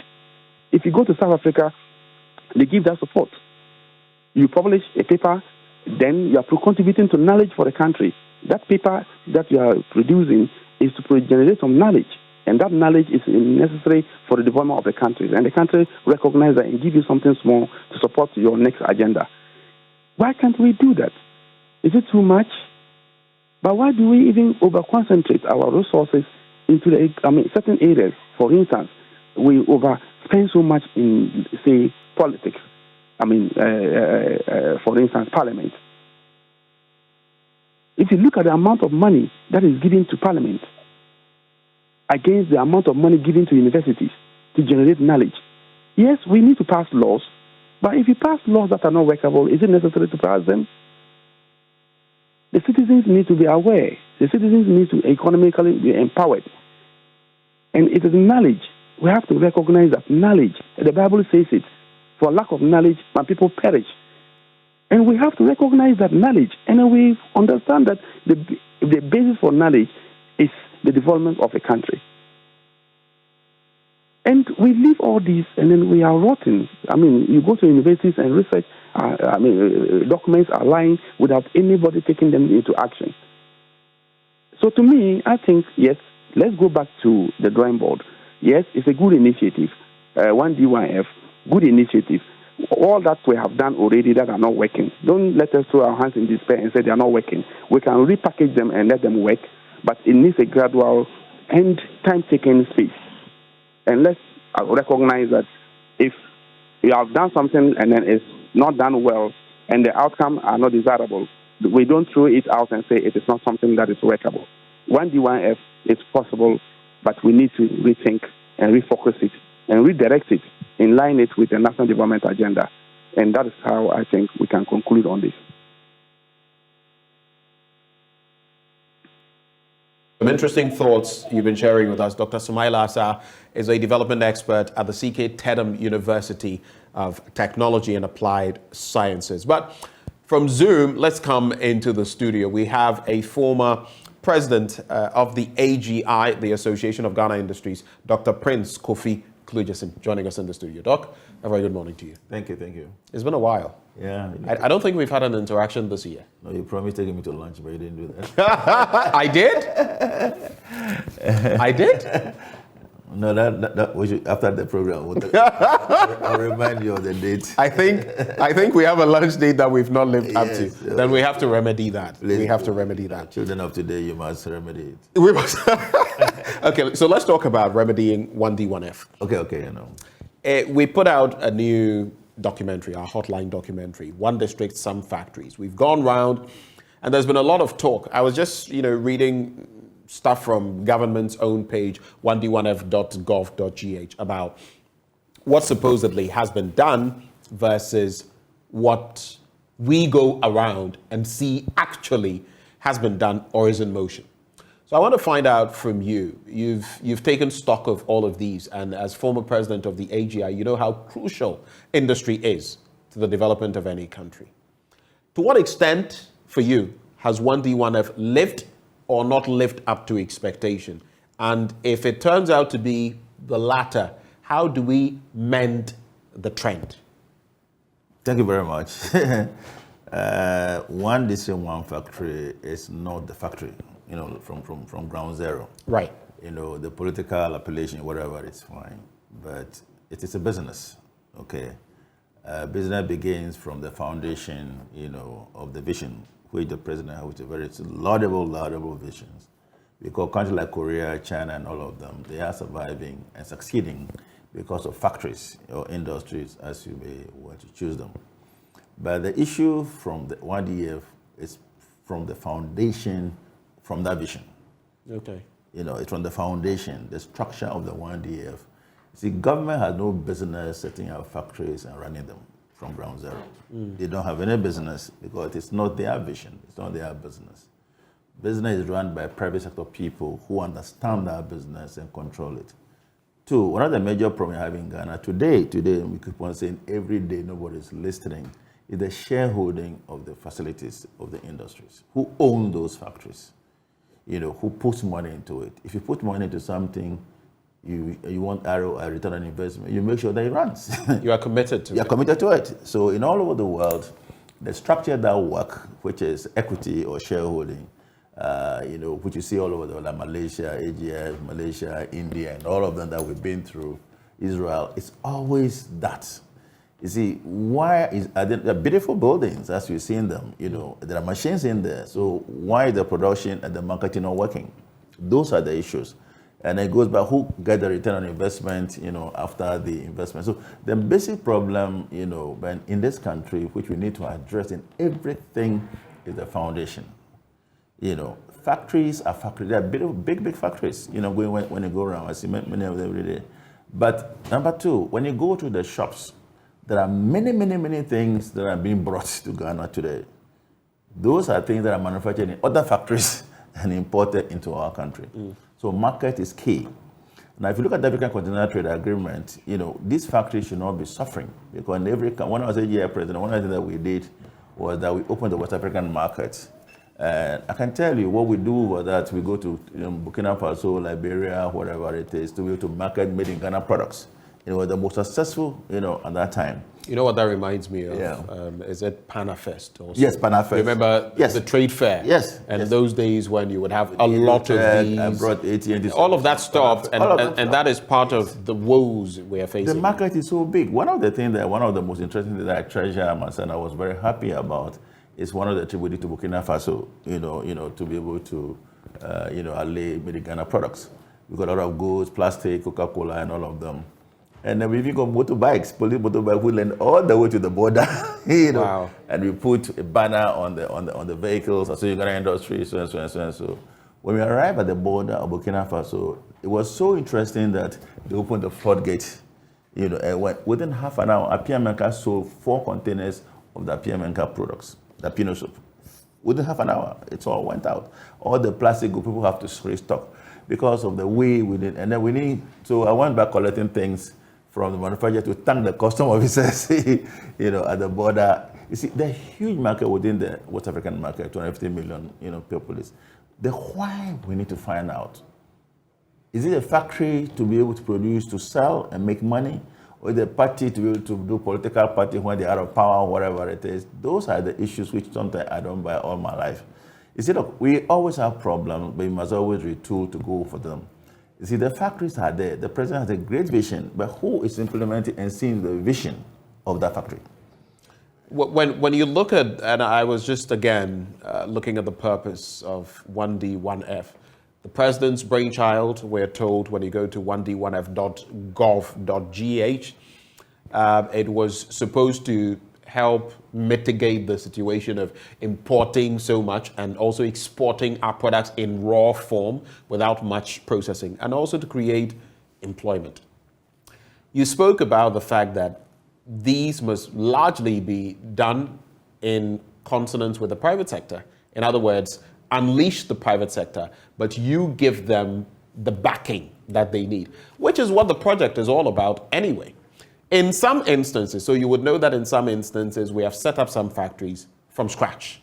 If you go to South Africa, they give that support. You publish a paper, then you are contributing to knowledge for the country. That paper that you are producing is to generate some knowledge, and that knowledge is necessary for the development of the country. And the country recognizes that and give you something small to support your next agenda. Why can't we do that? Is it too much? But why do we even over-concentrate our resources into certain areas? For instance, we overspend so much in, say, politics. For instance, parliament. If you look at the amount of money that is given to parliament against the amount of money given to universities to generate knowledge, yes, we need to pass laws, but if you pass laws that are not workable, is it necessary to pass them? The citizens need to be aware. The citizens need to economically be empowered. And it is knowledge. We have to recognize that knowledge, the Bible says it, for lack of knowledge, my people perish. And we have to recognize that knowledge. And we understand that the basis for knowledge is the development of a country. And we leave all this, and then we are rotten. You go to universities and research, documents are lying without anybody taking them into action. So to me, I think, yes, let's go back to the drawing board. Yes, it's a good initiative. 1D1F, good initiative. All that we have done already that are not working, don't let us throw our hands in despair and say they are not working. We can repackage them and let them work, but it needs a gradual and time-taking space. And let's recognize that if we have done something and then it's not done well and the outcome are not desirable, we don't throw it out and say it is not something that is workable. 1D1F is possible, but we need to rethink and refocus it and redirect it, in line it with the national development agenda. And that is how I think we can conclude on this. Some interesting thoughts you've been sharing with us. Dr. Sumaila Asa is a development expert at the CK Tedham University of Technology and Applied Sciences. But from Zoom, let's come into the studio. We have a former president of the AGI, the Association of Ghana Industries, Dr. Prince Kofi Klujasin, joining us in the studio. Doc, a very good morning to you. Thank you, thank you. It's been a while. Yeah. I don't think we've had an interaction this year. No, you promised taking me to lunch, but you didn't do that. I did? I did? No, that we should, after the program, I'll remind you of the date. I think we have a lunch date that we've not lived up to. Then we have to remedy that. We have to remedy that. Children of today, you must remedy it. We must. Okay, so let's talk about remedying 1D1F. Okay. We put out a new documentary, our hotline documentary, One District, Some Factories. We've gone round, and there's been a lot of talk. I was just, reading stuff from government's own page, 1d1f.gov.gh, about what supposedly has been done versus what we go around and see actually has been done or is in motion. So I want to find out from you. You've taken stock of all of these, and as former president of the AGI, you know how crucial industry is to the development of any country. To what extent, for you, has 1D1F lived or not lived up to expectation? And if it turns out to be the latter, how do we mend the trend? Thank you very much. One district, one factory is not the factory. from ground zero. Right. The political appellation, whatever, it's fine. But it is a business, okay? Business begins from the foundation, of the vision, which the president has, which is very laudable visions. Because countries like Korea, China, and all of them, they are surviving and succeeding because of factories or industries, as you may want to choose them. But the issue from the 1DF is from the foundation, from that vision. Okay. It's from the foundation, the structure of the 1DF. See, government has no business setting up factories and running them from ground zero. They don't have any business because it's not their vision, it's not their business. Business is run by private sector people who understand that business and control it. Two, one of the major problems we have in Ghana today, we keep on saying every day nobody's listening, is the shareholding of the facilities of the industries. Who own those factories? Who puts money into it? If you put money into something, you want a return on investment, you make sure that it runs. You are committed to it. You are committed to it. So in all over the world, the structure that work, which is equity or shareholding, which you see all over the world, like Malaysia, AGF, Malaysia, India, and all of them that we've been through, Israel, it's always that. You see, are there beautiful buildings as you've seen them, there are machines in there. So why is the production and the marketing not working? Those are the issues. And it goes by who get the return on investment, after the investment. So the basic problem, in this country, which we need to address in everything, is the foundation. Factories are factories. They are big factories, when you go around. I see many of them every day. But number two, when you go to the shops, there are many things that are being brought to Ghana today. Those are things that are manufactured in other factories and imported into our country. So market is key. Now, if you look at the African Continental Trade Agreement, these factories should not be suffering. Because when I was a year president, one of the things that we did was that we opened the West African market. And I can tell you what we do was that we go to Burkina Faso, Liberia, whatever it is, to be able to market made in Ghana products. It was the most successful, at that time. You know what that reminds me of? Yeah. Is it Panafest? Also? Yes, Panafest. Remember the trade fair? Yes. And those days when you would have a lot of these. I brought AT&T. All of that stopped, and that is part of the woes we are facing. The market is so big. One of the most interesting things that I treasure myself and I was very happy about is one of the trip we did to Burkina Faso, to be able to, allay made in Ghana products. We got a lot of goods, plastic, Coca-Cola, and all of them. And then we even got motorbikes, police motorbike, we went all the way to the border, Wow. And we put a banner on the vehicles, so you got an industry, so and so and so and so. When we arrived at the border of Burkina Faso, it was so interesting that they opened the floodgate, and within half an hour, Apiamenka sold 4 containers of the Apiamenka products, the Pinot soup. Within half an hour, it all went out. All the plastic goods, people have to restock because of the way we did. And then so I went back collecting things from the manufacturer to thank the custom officers, at the border. You see, the huge market within the West African market, 250 million, people is. The why we need to find out. Is it a factory to be able to produce, to sell and make money? Or is it a party to be able to do political party when they're out of power, whatever it is? Those are the issues which sometimes I don't buy all my life. You see, look, we always have problems, but we must always retool to go for them. You see, the factories are there. The president has a great vision, but who is implementing and seeing the vision of that factory? When you look at, and I was just again looking at the purpose of 1D, 1F, the president's brainchild, we're told when you go to 1d1f.gov.gh, it was supposed to help mitigate the situation of importing so much and also exporting our products in raw form without much processing, and also to create employment. You spoke about the fact that these must largely be done in consonance with the private sector. In other words, unleash the private sector, but you give them the backing that they need, which is what the project is all about anyway. In some instances, so you would know that in some instances, we have set up some factories from scratch.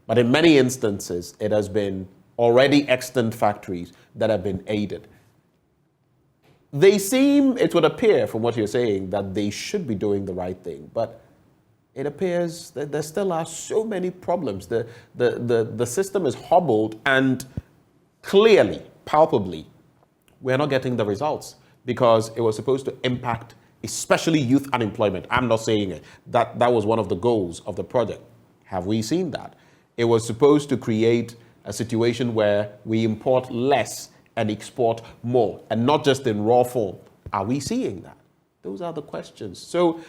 But in many instances, it has been already extant factories that have been aided. They seem, it would appear from what you're saying, that they should be doing the right thing. But it appears that there still are so many problems. The system is hobbled, and clearly, palpably, we're not getting the results because it was supposed to impact especially youth unemployment. I'm not saying it. That was one of the goals of the project. Have we seen that? It was supposed to create a situation where we import less and export more, and not just in raw form. Are we seeing that? Those are the questions. So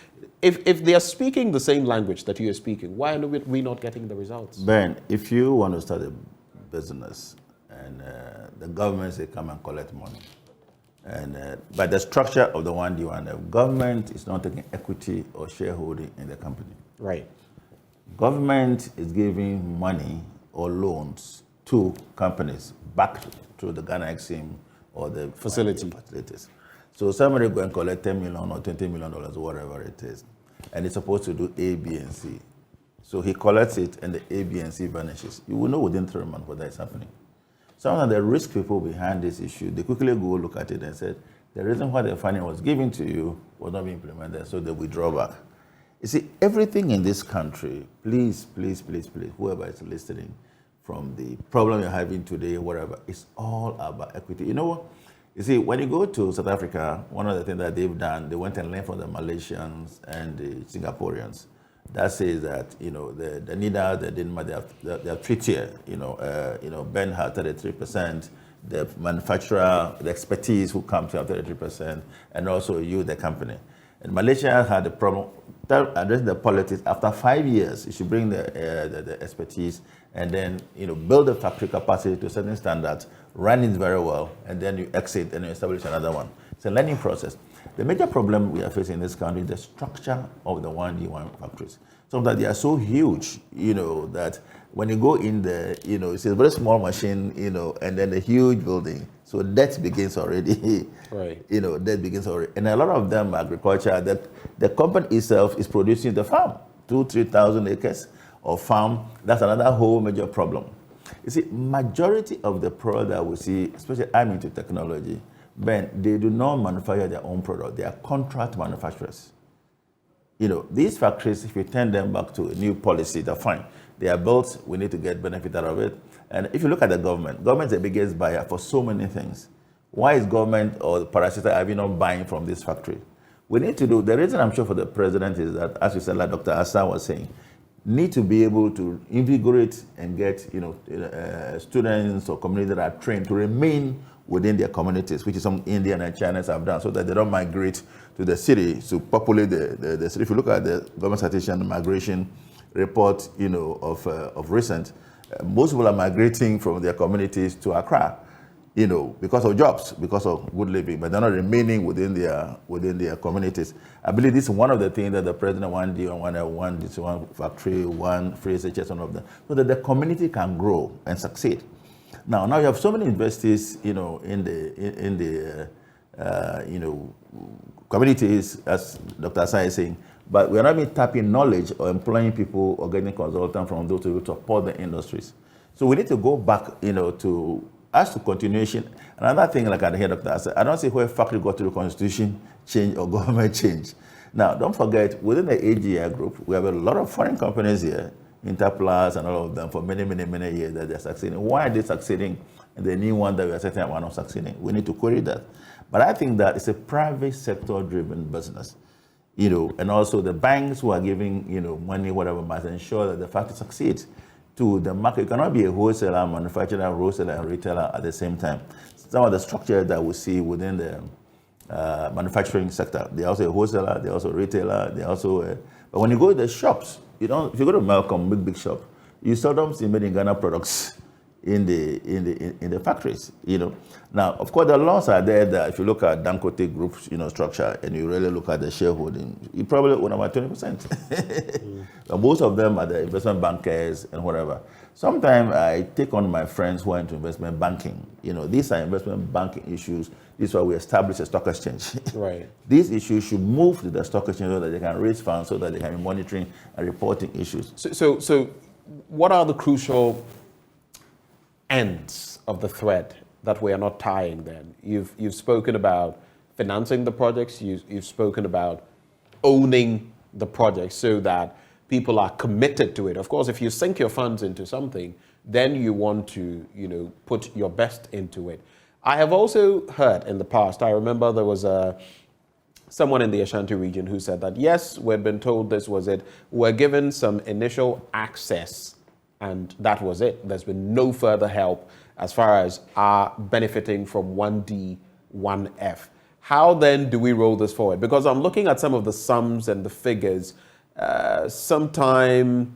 if they are speaking the same language that you are speaking, why are we not getting the results? Ben, if you want to start a business and the government say come and collect money, and by the structure of the one D1, the government is not taking equity or shareholding in the company. Right. Government is giving money or loans to companies back to the Ghana Exim or the facilities. So somebody go and collect $10 million or $20 million, whatever it is, and it's supposed to do A, B, and C. So he collects it, and the A, B, and C vanishes. You will know within 3 months what is happening. Some of the risk people behind this issue, they quickly go look at it and said, the reason why the funding was given to you was not being implemented, so they withdraw back. You see, everything in this country, please, please, please, please, whoever is listening, from the problem you're having today, whatever, it's all about equity. You know what? You see, when you go to South Africa, one of the things that they've done, they went and learned from the Malaysians and the Singaporeans. That says that, the NIDA, the Denmark, they have 3-tier. Ben had 33%, the manufacturer, the expertise who come to have 33%, and also you, the company. And Malaysia had a problem addressing the politics. After 5 years, you should bring the expertise and then build the factory capacity to a certain standard, run it very well, and then you exit and you establish another one. It's a learning process. The major problem we are facing in this country is the structure of the 1D1 factories. So that they are so huge, that when you go in there, it's a very small machine, and then a huge building. So debt begins already. Right. Debt begins already. And a lot of them agriculture, that the company itself is producing the farm, 2,000-3,000 acres of farm. That's another whole major problem. You see, majority of the product that we see, especially I'm into technology, Ben, they do not manufacture their own product. They are contract manufacturers. These factories, if you turn them back to a new policy, they're fine. They are built, we need to get benefit out of it. And if you look at the government is the biggest buyer for so many things. Why is government or the parasitic not buying from this factory? We need to do, the reason I'm sure for the president is that, as you said, like Dr. Asa was saying, need to be able to invigorate and get, students or communities that are trained to remain within their communities, which is some Indian and Chinese have done, so that they don't migrate to the city to populate the city. If you look at the government statistic migration report, of recent, most people are migrating from their communities to Accra, because of jobs, because of good living, but they're not remaining within their communities. I believe this is one of the things that the president one this one factory, one free SHS, one of them, so that the community can grow and succeed. Now you have so many universities, in the communities, as Dr. Asai is saying, but we are not even tapping knowledge or employing people or getting consultants from those to support the industries. So we need to go back, to as to continuation. Another thing, like I hear Dr. Asai, I don't see where factory got to the constitution change or government change. Now, don't forget, within the AGI group, we have a lot of foreign companies here, Interplus and all of them, for many, many, many years that they're succeeding. Why are they succeeding? And the new one that we are setting up are not succeeding. We need to query that. But I think that it's a private sector-driven business. And also the banks who are giving, money, whatever, must ensure that the factory succeeds to the market. You cannot be a wholesaler, manufacturer, wholesaler, and retailer at the same time. Some of the structure that we see within the manufacturing sector, they're also a wholesaler, they're also a retailer, they're also but when you go to the shops, if you go to Malcolm, big shop, you seldom see made in Ghana products in the factories, Now, of course, the laws are there that if you look at Dangote Group's, structure, and you really look at the shareholding, you probably own about 20%. But most of them are the investment bankers and whatever. Sometimes I take on my friends who are into investment banking. These are investment banking issues. This is why we establish a stock exchange. Right. These issues should move to the stock exchange so that they can raise funds, so that they can be monitoring and reporting issues. So what are the crucial ends of the thread that we are not tying then? You've spoken about financing the projects, you've spoken about owning the project so that people are committed to it. Of course, if you sink your funds into something, then you want to, put your best into it. I have also heard in the past, I remember there was someone in the Ashanti region who said that, yes, we'd been told this was it. We're given some initial access, and that was it. There's been no further help as far as our benefiting from 1D, 1F. How then do we roll this forward? Because I'm looking at some of the sums and the figures. Sometime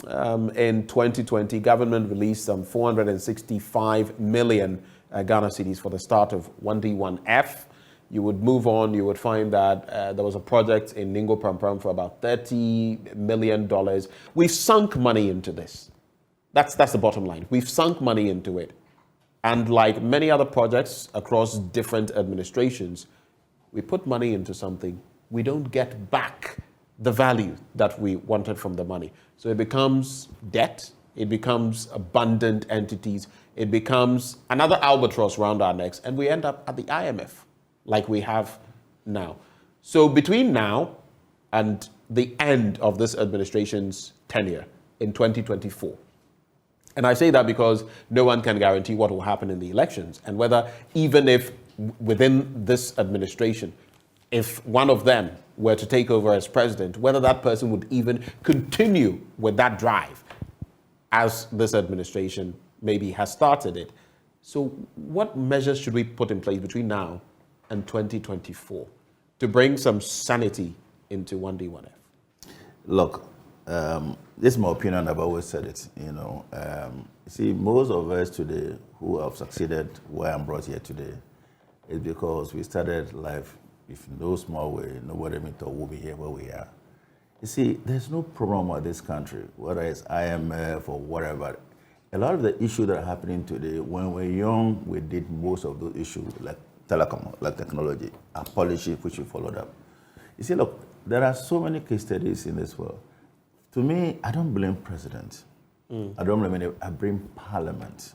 in 2020, government released some 465 million Ghana cedis for the start of 1D, 1F. You would move on, you would find that there was a project in Ningo Prampram for about $30 million. We've sunk money into this. That's the bottom line. We've sunk money into it. And like many other projects across different administrations, we put money into something, we don't get back the value that we wanted from the money. So it becomes debt, it becomes abundant entities, it becomes another albatross around our necks, and we end up at the IMF like we have now. So between now and the end of this administration's tenure in 2024, and I say that because no one can guarantee what will happen in the elections, and whether even if within this administration, if one of them were to take over as president, whether that person would even continue with that drive as this administration maybe has started it. So what measures should we put in place between now and 2024 to bring some sanity into 1D, 1F? Look, this is my opinion. I've always said it. See, most of us today who have succeeded where I'm brought here today is because we started life with no small way. Nobody thought we'll be here where we are. You see, there's no problem with this country, whether it's IMF or whatever. A lot of the issues that are happening today, when we're young, we did most of those issues like telecom, like technology, a policy which we followed up. You see, look, there are so many case studies in this world. To me, I don't blame president. I don't blame any, I blame parliament.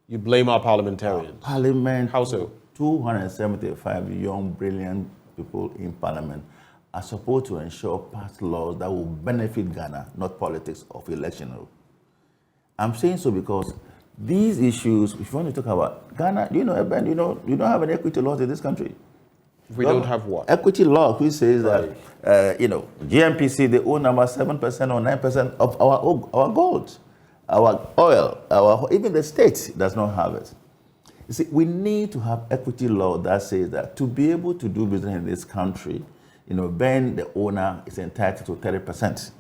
You blame our parliamentarians? Parliament. How so? 275 young, brilliant people in parliament are supposed to ensure pass laws that will benefit Ghana, not politics of election. I'm saying so because these issues, if you want to talk about Ghana, you don't have an equity law in this country. We don't have what? Equity law, which says that, GMPC, they own about 7% or 9% of our gold, our oil, even the state does not have it. You see, we need to have equity law that says that to be able to do business in this country, then the owner is entitled to 30%,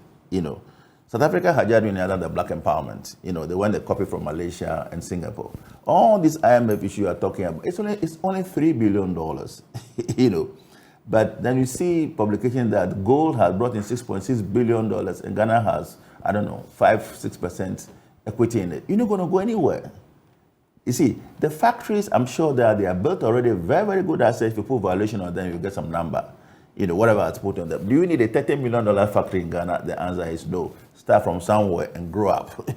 South Africa had just been under the black empowerment. They went a copy from Malaysia and Singapore. All this IMF issue you are talking about, it's only $3 billion, But then you see publication that gold has brought in $6.6 billion and Ghana has, 5-6% equity in it. You're not going to go anywhere. You see, the factories, I'm sure that they are built already very, very good assets. If you put valuation on them, you get some number. Whatever it's put on them. Do you need a $30 million factory in Ghana? The answer is no. Start from somewhere and grow up.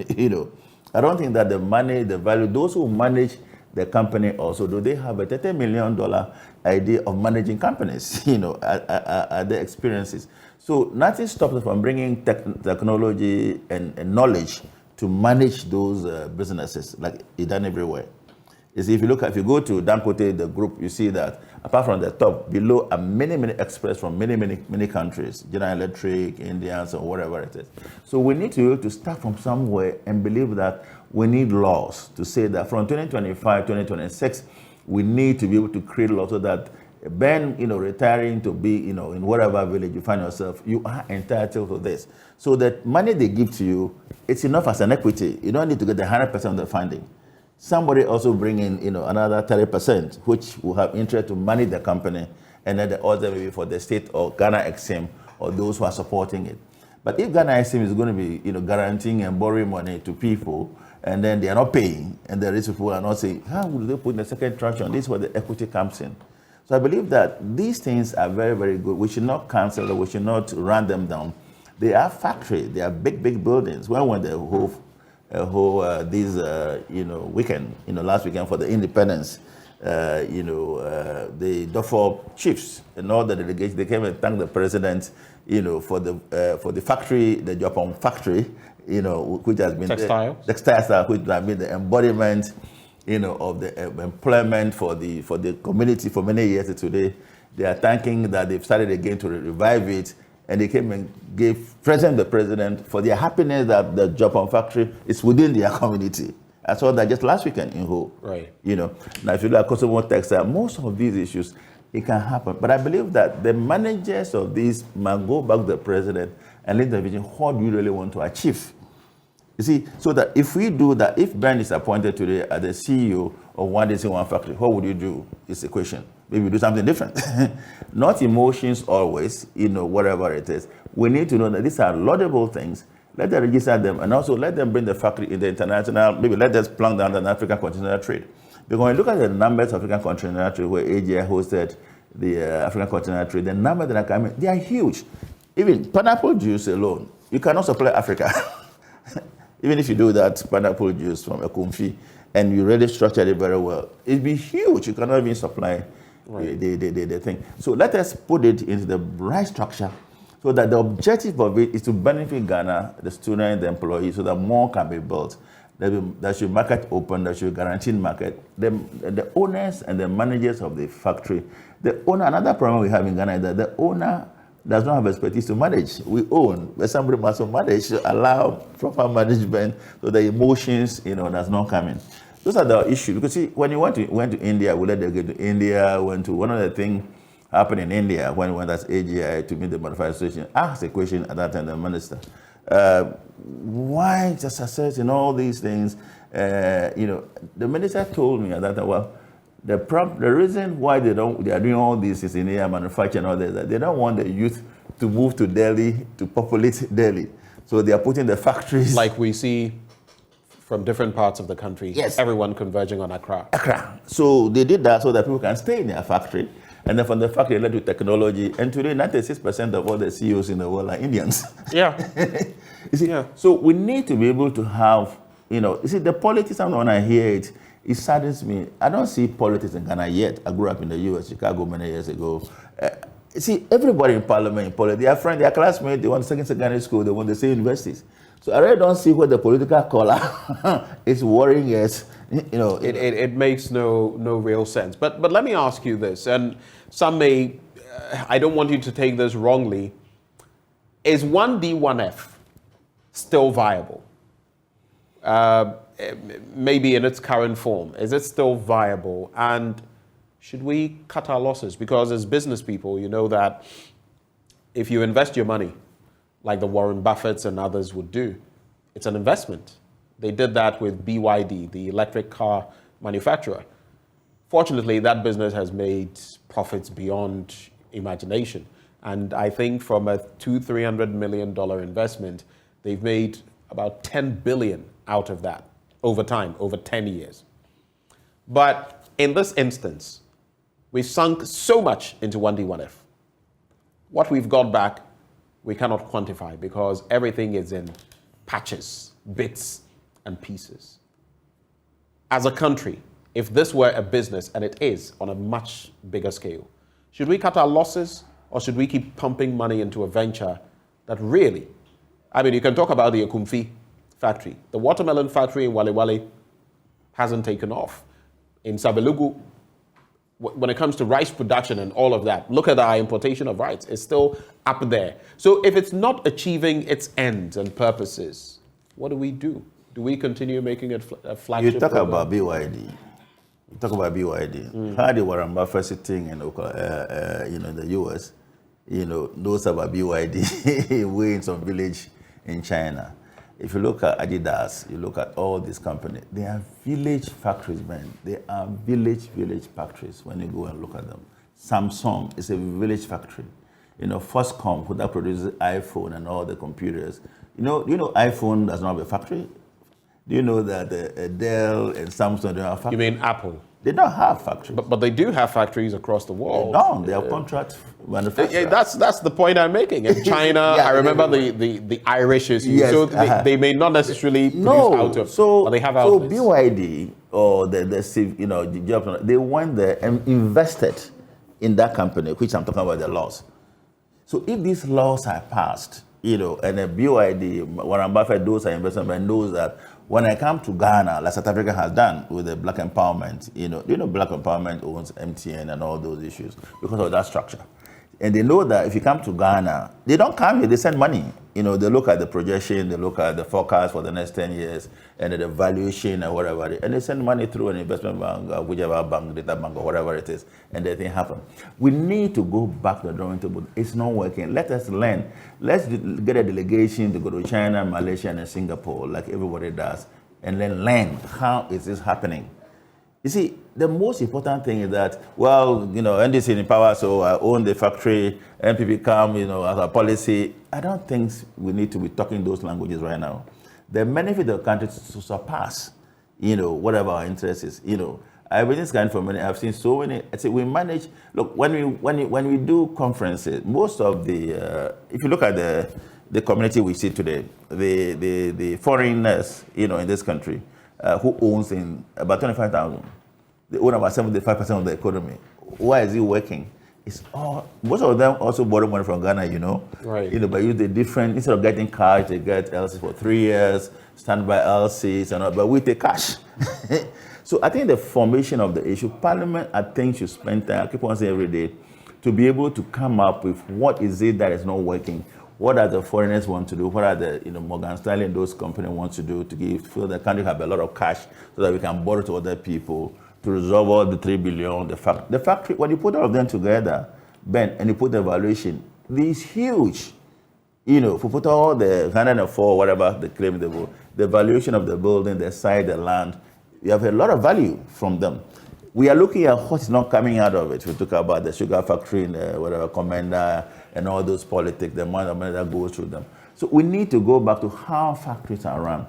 I don't think that the money, the value, those who manage the company also, do they have a $30 million idea of managing companies? Are their experiences? So nothing stops us from bringing technology and knowledge to manage those businesses like it's done everywhere. If you go to Dangote, the group, you see that apart from the top, below are many experts from many countries, General Electric, Indians, or whatever it is. So we need to start from somewhere and believe that we need laws to say that from 2025, 2026, we need to be able to create laws so that when retiring to be in whatever village you find yourself, you are entitled to this. So that money they give to you, it's enough as an equity. You don't need to get the 100% of the funding. Somebody also bring in, another 30%, which will have interest to manage the company, and then the other maybe for the state or Ghana Exim or those who are supporting it. But if Ghana Exim is going to be, guaranteeing and borrowing money to people, and then they are not paying, and the rich people are not saying, how will they put in the second tranche on? This is where the equity comes in. So I believe that these things are very, very good. We should not cancel them. We should not run them down. They are factories. They are big buildings. When the whole weekend, last weekend for the independence, the Darfur chiefs and all the delegations. They came and thanked the president, for the factory, the Japan factory, which has been textiles, which has been the embodiment, of the employment for the community for many years. Today, they are thanking that they've started again to revive it, and they came and gave the president for their happiness that the Japan factory is within their community. I saw that just last weekend in Ho. Right. Now if you look at Kosovo textile, most of these issues, it can happen. But I believe that the managers of these must go back to the president and let the vision, what do you really want to achieve? You see, so that if we do that, if Ben is appointed today as the CEO of One Day One Factory, what would you do? It's a question. Maybe do something different. Not emotions always, whatever it is. We need to know that these are laudable things. Let them register them, and also let them bring the factory in the international, maybe let us plunk down the African continental trade. Because when you look at the numbers of African continental trade, where AGI hosted the African continental trade, the numbers that are coming, they are huge. Even pineapple juice alone, you cannot supply Africa. Even if you do that pineapple juice from a kumfi, and you really structure it very well, it'd be huge. You cannot even supply the thing. So let us put it into the right structure, so that the objective of it is to benefit Ghana, the student, the employee, so that more can be built. That should market open, that should guarantee market. The owners and the managers of the factory, another problem we have in Ghana is that the owner does not have expertise to manage. We own, but somebody must manage to allow proper management so the emotions, does not come in. Those are the issues. Because see, when you went to India, we let them get to India, went to one of the things happened in India when we went as AGI to meet the modified association. Asked a question at that time, the minister, why the success in all these things? The minister told me at that time, well, the reason why they are doing all this is in India manufacturing and all that they don't want the youth to move to Delhi to populate Delhi. So they are putting the factories like we see from different parts of the country. Yes. Everyone converging on Accra. So they did that so that people can stay in their factory. And then from the factory, led to technology. And today, 96% of all the CEOs in the world are Indians. Yeah. You see, so we need to be able to have, you see, the politics, when I hear it, it saddens me. I don't see politics in Ghana yet. I grew up in the U.S., Chicago, many years ago. See, everybody in parliament, in politics, they are friends, they are classmates, they want secondary school, they want the same universities. So I really don't see what the political color is worrying us. It makes no real sense. But let me ask you this, and some may, I don't want you to take this wrongly. Is 1D1F still viable? Maybe in its current form, is it still viable? And should we cut our losses? Because as business people, you know that if you invest your money, like the Warren Buffetts and others would do, it's an investment. They did that with BYD, the electric car manufacturer. Fortunately, that business has made profits beyond imagination. And I think from a $200-300 million investment, they've made about 10 billion out of that over time, over 10 years. But in this instance, we've sunk so much into 1D1F. What we've got back, we cannot quantify because everything is in patches, bits, and pieces. As a country, if this were a business, and it is on a much bigger scale, should we cut our losses or should we keep pumping money into a venture that really, you can talk about the Akumfi factory. The watermelon factory in Wale Wale hasn't taken off. In Sabelugu, when it comes to rice production and all of that, look at our importation of rice. It's still up there. So if it's not achieving its ends and purposes, what do we do? Do we continue making it a flagship You talk program? about BYD. How did Warren Buffett sitting in the US, knows about BYD way in some village in China. If you look at Adidas, you look at all these companies, they are village factories, man. They are village factories when you go and look at them. Samsung is a village factory. Foxconn, that produces iPhone and all the computers. Do you know iPhone does not have a factory? Do you know that Dell and Samsung don't have factories? You mean Apple? They don't have factories. But they do have factories across the world. They have contract manufacturers. That's the point I'm making. In China, I remember the Irish issue. Yes, so they may not necessarily produce out of, but they have outlets. So BYD or the jobs, they went there and invested in that company, which I'm talking about the laws. So if these laws are passed, and a BOID, Warren Buffett, those are investment bank knows that when I come to Ghana, like South Africa has done with the black empowerment, black empowerment owns MTN and all those issues because of that structure. And they know that if you come to Ghana, they don't come here, they send money. They look at the projection, they look at the forecast for the next 10 years, and the valuation or whatever, and they send money through an investment bank, whichever bank, data bank, or whatever it is, and the thing happens. We need to go back to the drawing table. It's not working. Let us learn. Let's get a delegation to go to China, Malaysia, and Singapore, like everybody does, and then learn how is this happening. You see, the most important thing is that, NDC in power, so I own the factory, NPP come, as a policy. I don't think we need to be talking those languages right now. The benefit of the country to surpass, whatever our interest is. I've been in this kind for many, I've seen so many. I say we manage, look, when we do conferences, most of the, if you look at the community we see today, the foreigners, in this country, who owns in about 25,000. They own about 75% of the economy. Why is it working? It's all, most of them also borrow money from Ghana, Right. But use the different, instead of getting cash, they get LCs for 3 years, standby LCs, and all, but we take cash. So I think the formation of the issue, Parliament, I think, should spend time, I keep on saying every day, to be able to come up with what is it that is not working. What are the foreigners want to do? What are the Morgan Stanley and those companies want to do to feel the country have a lot of cash so that we can borrow to other people to resolve all the 3 billion. The factory, when you put all of them together, Ben, and you put the valuation, this huge, if you put all the 104, whatever the claim they will, the valuation of the building, the site, the land, you have a lot of value from them. We are looking at what's not coming out of it. We talk about the sugar factory in the Commander and all those politics, the money that goes through them. So we need to go back to how factories are run.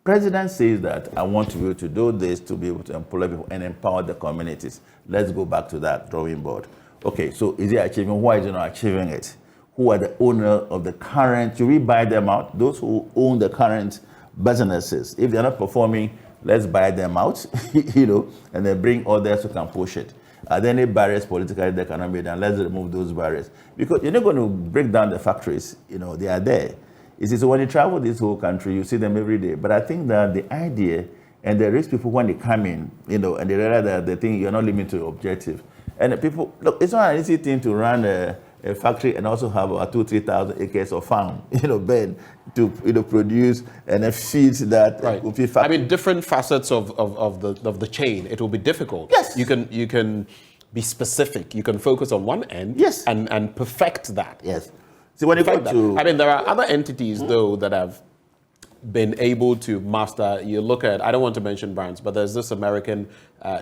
President says that I want to be able to do this to be able to employ people and empower the communities. Let's go back to that drawing board. Okay, so is he achieving? Why is he not achieving it? Who are the owners of the current? Should we buy them out? Those who own the current businesses, if they're not performing, let's buy them out, and then bring others who can push it. Are there any barriers politically that cannot be done? Let's remove those barriers. Because you're not going to break down the factories, they are there. You see, so when you travel this whole country, you see them every day. But I think that the idea, and there is people when they come in, and they realize that they think you're not limited to objective. And people, look, it's not an easy thing to run a factory and also have about 2,000-3,000 acres of farm, Ben, to produce and feed that. Right. I mean, different facets of the chain. It will be difficult. Yes. You can be specific. You can focus on one end. Yes. And perfect that. Yes. See, when you go to, I mean, there are other entities though that have been able to master. You look at, I don't want to mention brands, but there's this American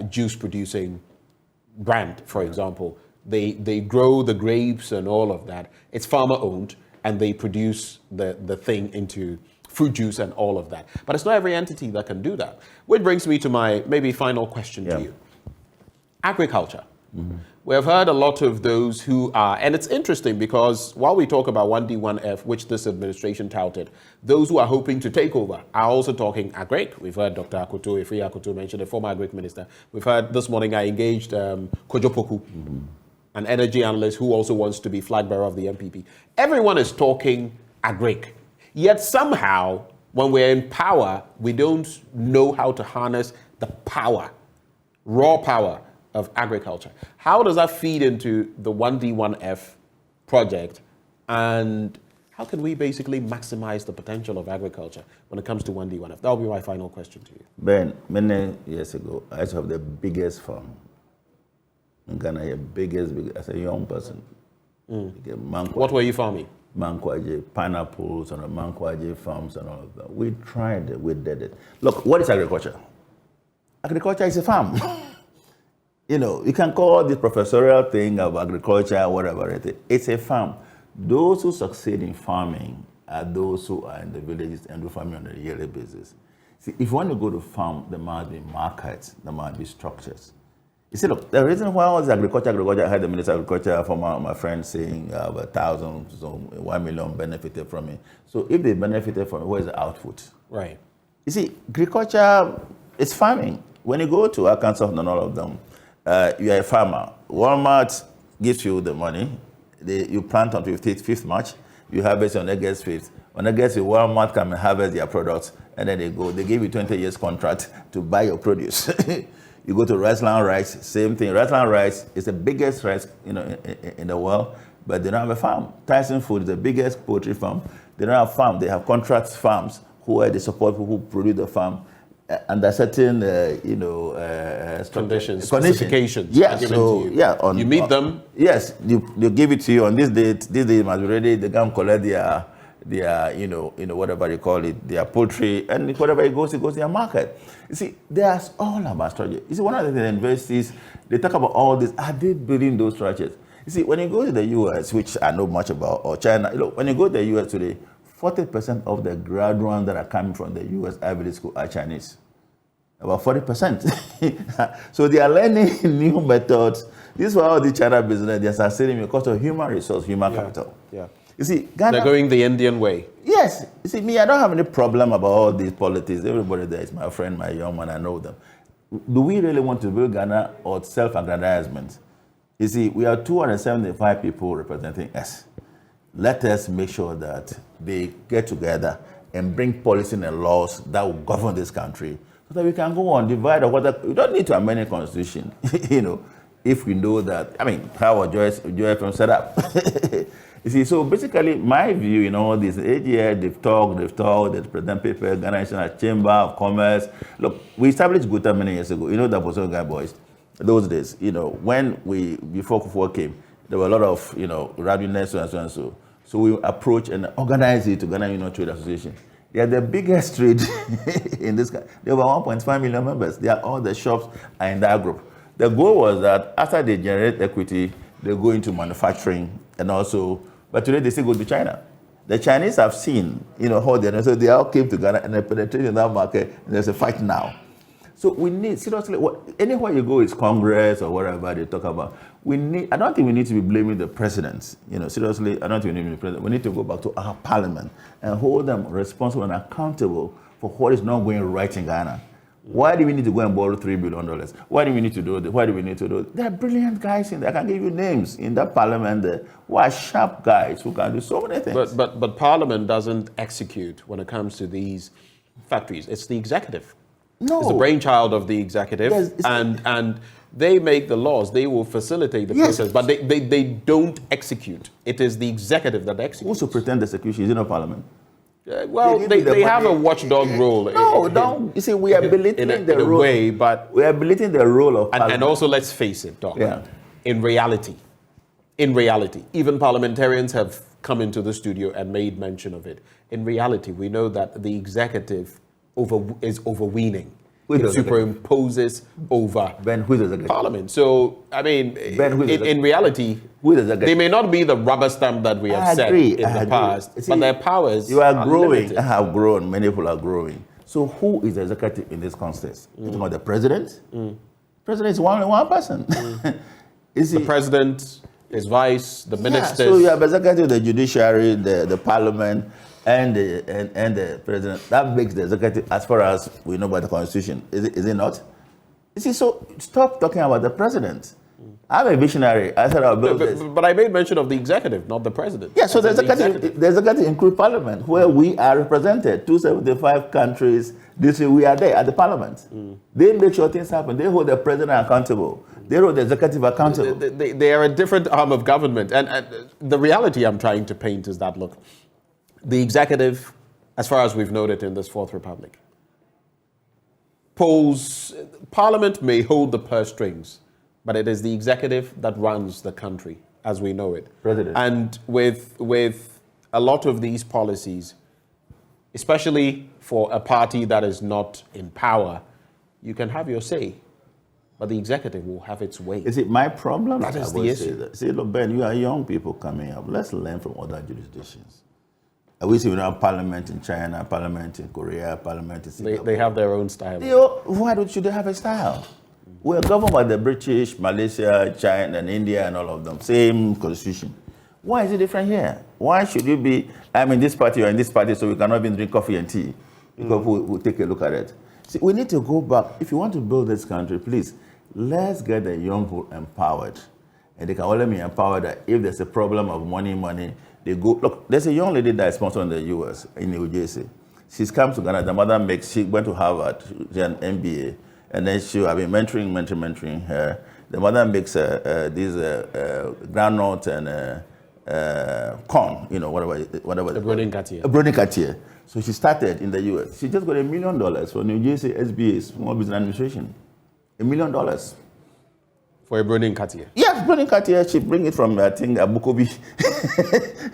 juice producing brand, for example. They grow the grapes and all of that. It's farmer owned, and they produce the thing into fruit juice and all of that. But it's not every entity that can do that. Which brings me to my maybe final question to you. Agriculture. Mm-hmm. We have heard a lot of those who are, and it's interesting because while we talk about 1D, 1F, which this administration touted, those who are hoping to take over are also talking agric. We've heard Dr. Akoto, Ifri Akoto mention the former agric minister. We've heard this morning I engaged Kojo Poku, an energy analyst who also wants to be flag bearer of the MPP. Everyone is talking agric. Yet somehow, when we're in power, we don't know how to harness the power, raw power of agriculture. How does that feed into the 1D, 1F project? And how can we basically maximize the potential of agriculture when it comes to 1D, 1F? That will be my final question to you. Ben, many years ago, I used to have the biggest farm in Ghana, as a young person. What were you farming? Mankwaje, pineapples on the Mankwaje farms and all of that. We tried it, we did it. Look, what is agriculture? Agriculture is a farm. You can call this professorial thing of agriculture, whatever it is. It's a farm. Those who succeed in farming are those who are in the villages and do farming on a yearly basis. See, if you want to go to farm, there must be markets, there must be structures. You see, look, the reason why I was agriculture, I had the Minister of Agriculture from my friend saying 1,000, so 1 million benefited from it. So if they benefited from it, where is the output? Right. You see, agriculture is farming. when you go to Arkansas and all of them, you are a farmer. Walmart gives you the money. You plant on 5th March. You harvest on August 5th. On August 5th, Walmart come and harvest their products, and then they go. They give you 20 years contract to buy your produce. You go to Restaurant Rice, same thing. Restaurant Rice is the biggest rice in the world, but they don't have a farm. Tyson Food is the biggest poultry farm. They don't have farm. They have contract farms who are the support people who produce the farm under certain, conditions, specifications. Yeah, so you meet them. Yes, they give it to you on this date. This day must be ready. They come collect their whatever you call it, their poultry, and whatever it goes to their market. You see, there's all about strategy. You see, one of the universities, they talk about all this. Are they building those structures? You see, when you go to the U.S., which I know much about, or China, when you go to the U.S. today, 40% of the graduates that are coming from the U.S. Ivy League school are Chinese. About 40%. So they are learning new methods. This is why all the China business, they are succeeding because of human resource, human capital. Yeah. You see, Ghana, they're going the Indian way. Yes. You see, me, I don't have any problem about all these politics. Everybody there is my friend, my young man, I know them. Do we really want to build Ghana or self-aggrandizement? You see, we are 275 people representing us. Let us make sure that they get together and bring policy and laws that will govern this country so that we can go on, divide or whatever. We don't need to amend the constitution, if we know that, how was Joy FM set up? You see, so basically, my view in all this, 8 years, they've talked, they present paper, Ghana National Chamber of Commerce. Look, we established GUTA many years ago. The Boso Guy boys, those days, before Kufuor came, there were a lot of, readiness and so and so. So we approached and organized it to Ghana Union Trade Association. They are the biggest trade in this country. They have 1.5 million members. All the shops are in that group. The goal was that after they generate equity, they go into manufacturing and also, but today they still go to China. The Chinese have seen, how so they all came to Ghana and they penetrated in that market, and there's a fight now. So we need, seriously, anywhere you go, it's Congress or wherever they talk about, I don't think we need to be blaming the presidents. Seriously, I don't think we need to be blaming the president. We need to go back to our parliament and hold them responsible and accountable for what is not going right in Ghana. Why do we need to go and borrow $3 billion? Why do we need to do this? Why do we need to do it? There are brilliant guys in there. I can give you names in that parliament there who are sharp guys who can do so many things. But parliament doesn't execute when it comes to these factories. It's the executive. No. It's the brainchild of the executive. Yes, and they make the laws. They will facilitate the process, but they don't execute. It is the executive that executes. Also pretend execution is in a parliament. They have a watchdog role. You see, we are belittling the role. Way, but we are belittling the role of parliament. And also, let's face it, Doc. Yeah. In reality, even parliamentarians have come into the studio and made mention of it. In reality, we know that the executive is overweening. It superimposes over Parliament. So, in reality, they may not be the rubber stamp that we have said in the past, but their powers are growing. Limited. Have grown. Many people are growing. So, who is the executive in this context? About the president? President is only one person. The president, his vice, the ministers. So, you have executive, the judiciary, the parliament, and the president. That makes the executive, as far as we know about the constitution. Is it not? You see, so stop talking about the president. I'm a visionary. I said I'll build this. But I made mention of the executive, not the president. Yeah, so the executive includes parliament, where we are represented. 275 countries. This year we are there at the parliament. They make sure things happen. They hold the president accountable. They hold the executive accountable. They are a different arm of government. And the reality I'm trying to paint is that, look, the executive, as far as we've noted in this Fourth Republic, Parliament may hold the purse strings, but it is the executive that runs the country as we know it. President. And with a lot of these policies, especially for a party that is not in power, you can have your say, but the executive will have its way. Is it my problem? That is the issue. See, look, Ben, you are young people coming up. Let's learn from other jurisdictions. We see we have parliament in China, parliament in Korea, parliament in Singapore. They have their own style. Why should they have a style? We're governed by the British, Malaysia, China, and India, and all of them. Same constitution. Why is it different here? Why should you be, I'm in this party or in this party, so we cannot even drink coffee and tea? Because we'll take a look at it. See, we need to go back. If you want to build this country, please, let's get the young people empowered. And they can only be empowered that if there's a problem of money, they go. Look, there's a young lady that is sponsored in the US, in New Jersey. She's come to Ghana. The mother she went to Harvard, she had an MBA, and then I've been mentoring her. The mother makes these groundnut and corn, whatever. A Broden Cartier. A Broden Cartier. So she started in the US. She just got $1 million for New Jersey SBA, Small Business Administration. $1 million. For a Broden Cartier? Yes, Broden Cartier. She bring it from, I think, Abukobi.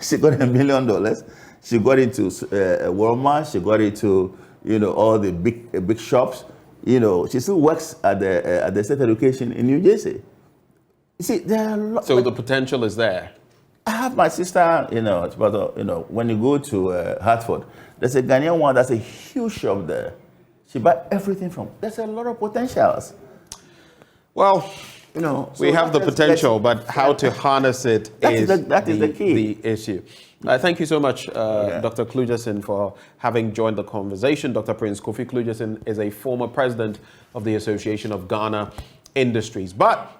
She got $1 million. She got into Walmart. She got into, all the big shops. She still works at the state education in New Jersey. You see, there are a lot. So the potential is there. I have my sister, when you go to Hartford, there's a Ghanaian one that's a huge shop there. She buys everything from. There's a lot of potentials. Well, we have the potential, but how to harness it is the key. The issue. Thank you so much, Dr. Klugerson, for having joined the conversation. Dr. Prince Kofi Klugerson is a former president of the Association of Ghana Industries. But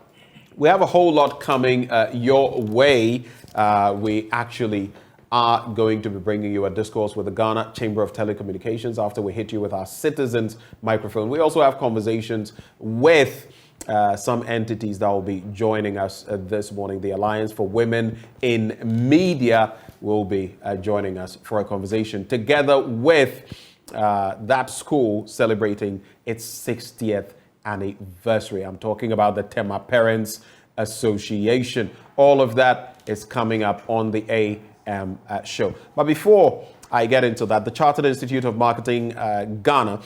we have a whole lot coming your way. We actually are going to be bringing you a discourse with the Ghana Chamber of Telecommunications after we hit you with our citizens microphone. We also have conversations with some entities that will be joining us this morning. The Alliance for Women in Media will be joining us for a conversation together with that school celebrating its 60th anniversary. I'm talking about the Tema Parents Association. All of that is coming up on the AM show. But before I get into that, the Chartered Institute of Marketing Ghana,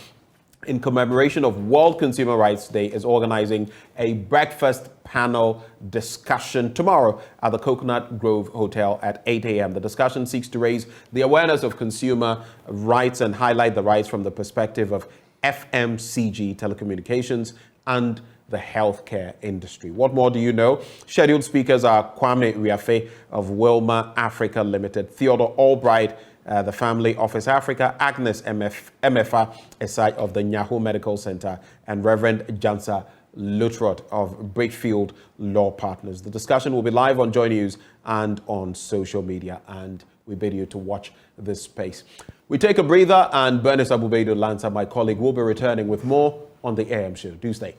in commemoration of World Consumer Rights Day, is organizing a breakfast panel discussion tomorrow at the Coconut Grove Hotel at 8 a.m. The discussion seeks to raise the awareness of consumer rights and highlight the rights from the perspective of FMCG telecommunications and the healthcare industry. What more do you know? Scheduled speakers are Kwame Riafe of Wilma Africa Limited, Theodore Albright, the Family Office Africa, Agnes MFA, a site of the Nyaho Medical Center, and Reverend Jansa Lutrot of Brickfield Law Partners. The discussion will be live on JoyNews and on social media, and we bid you to watch this space. We take a breather, and Bernice Abubedo Lanza, my colleague, will be returning with more on the AM show. Do stay.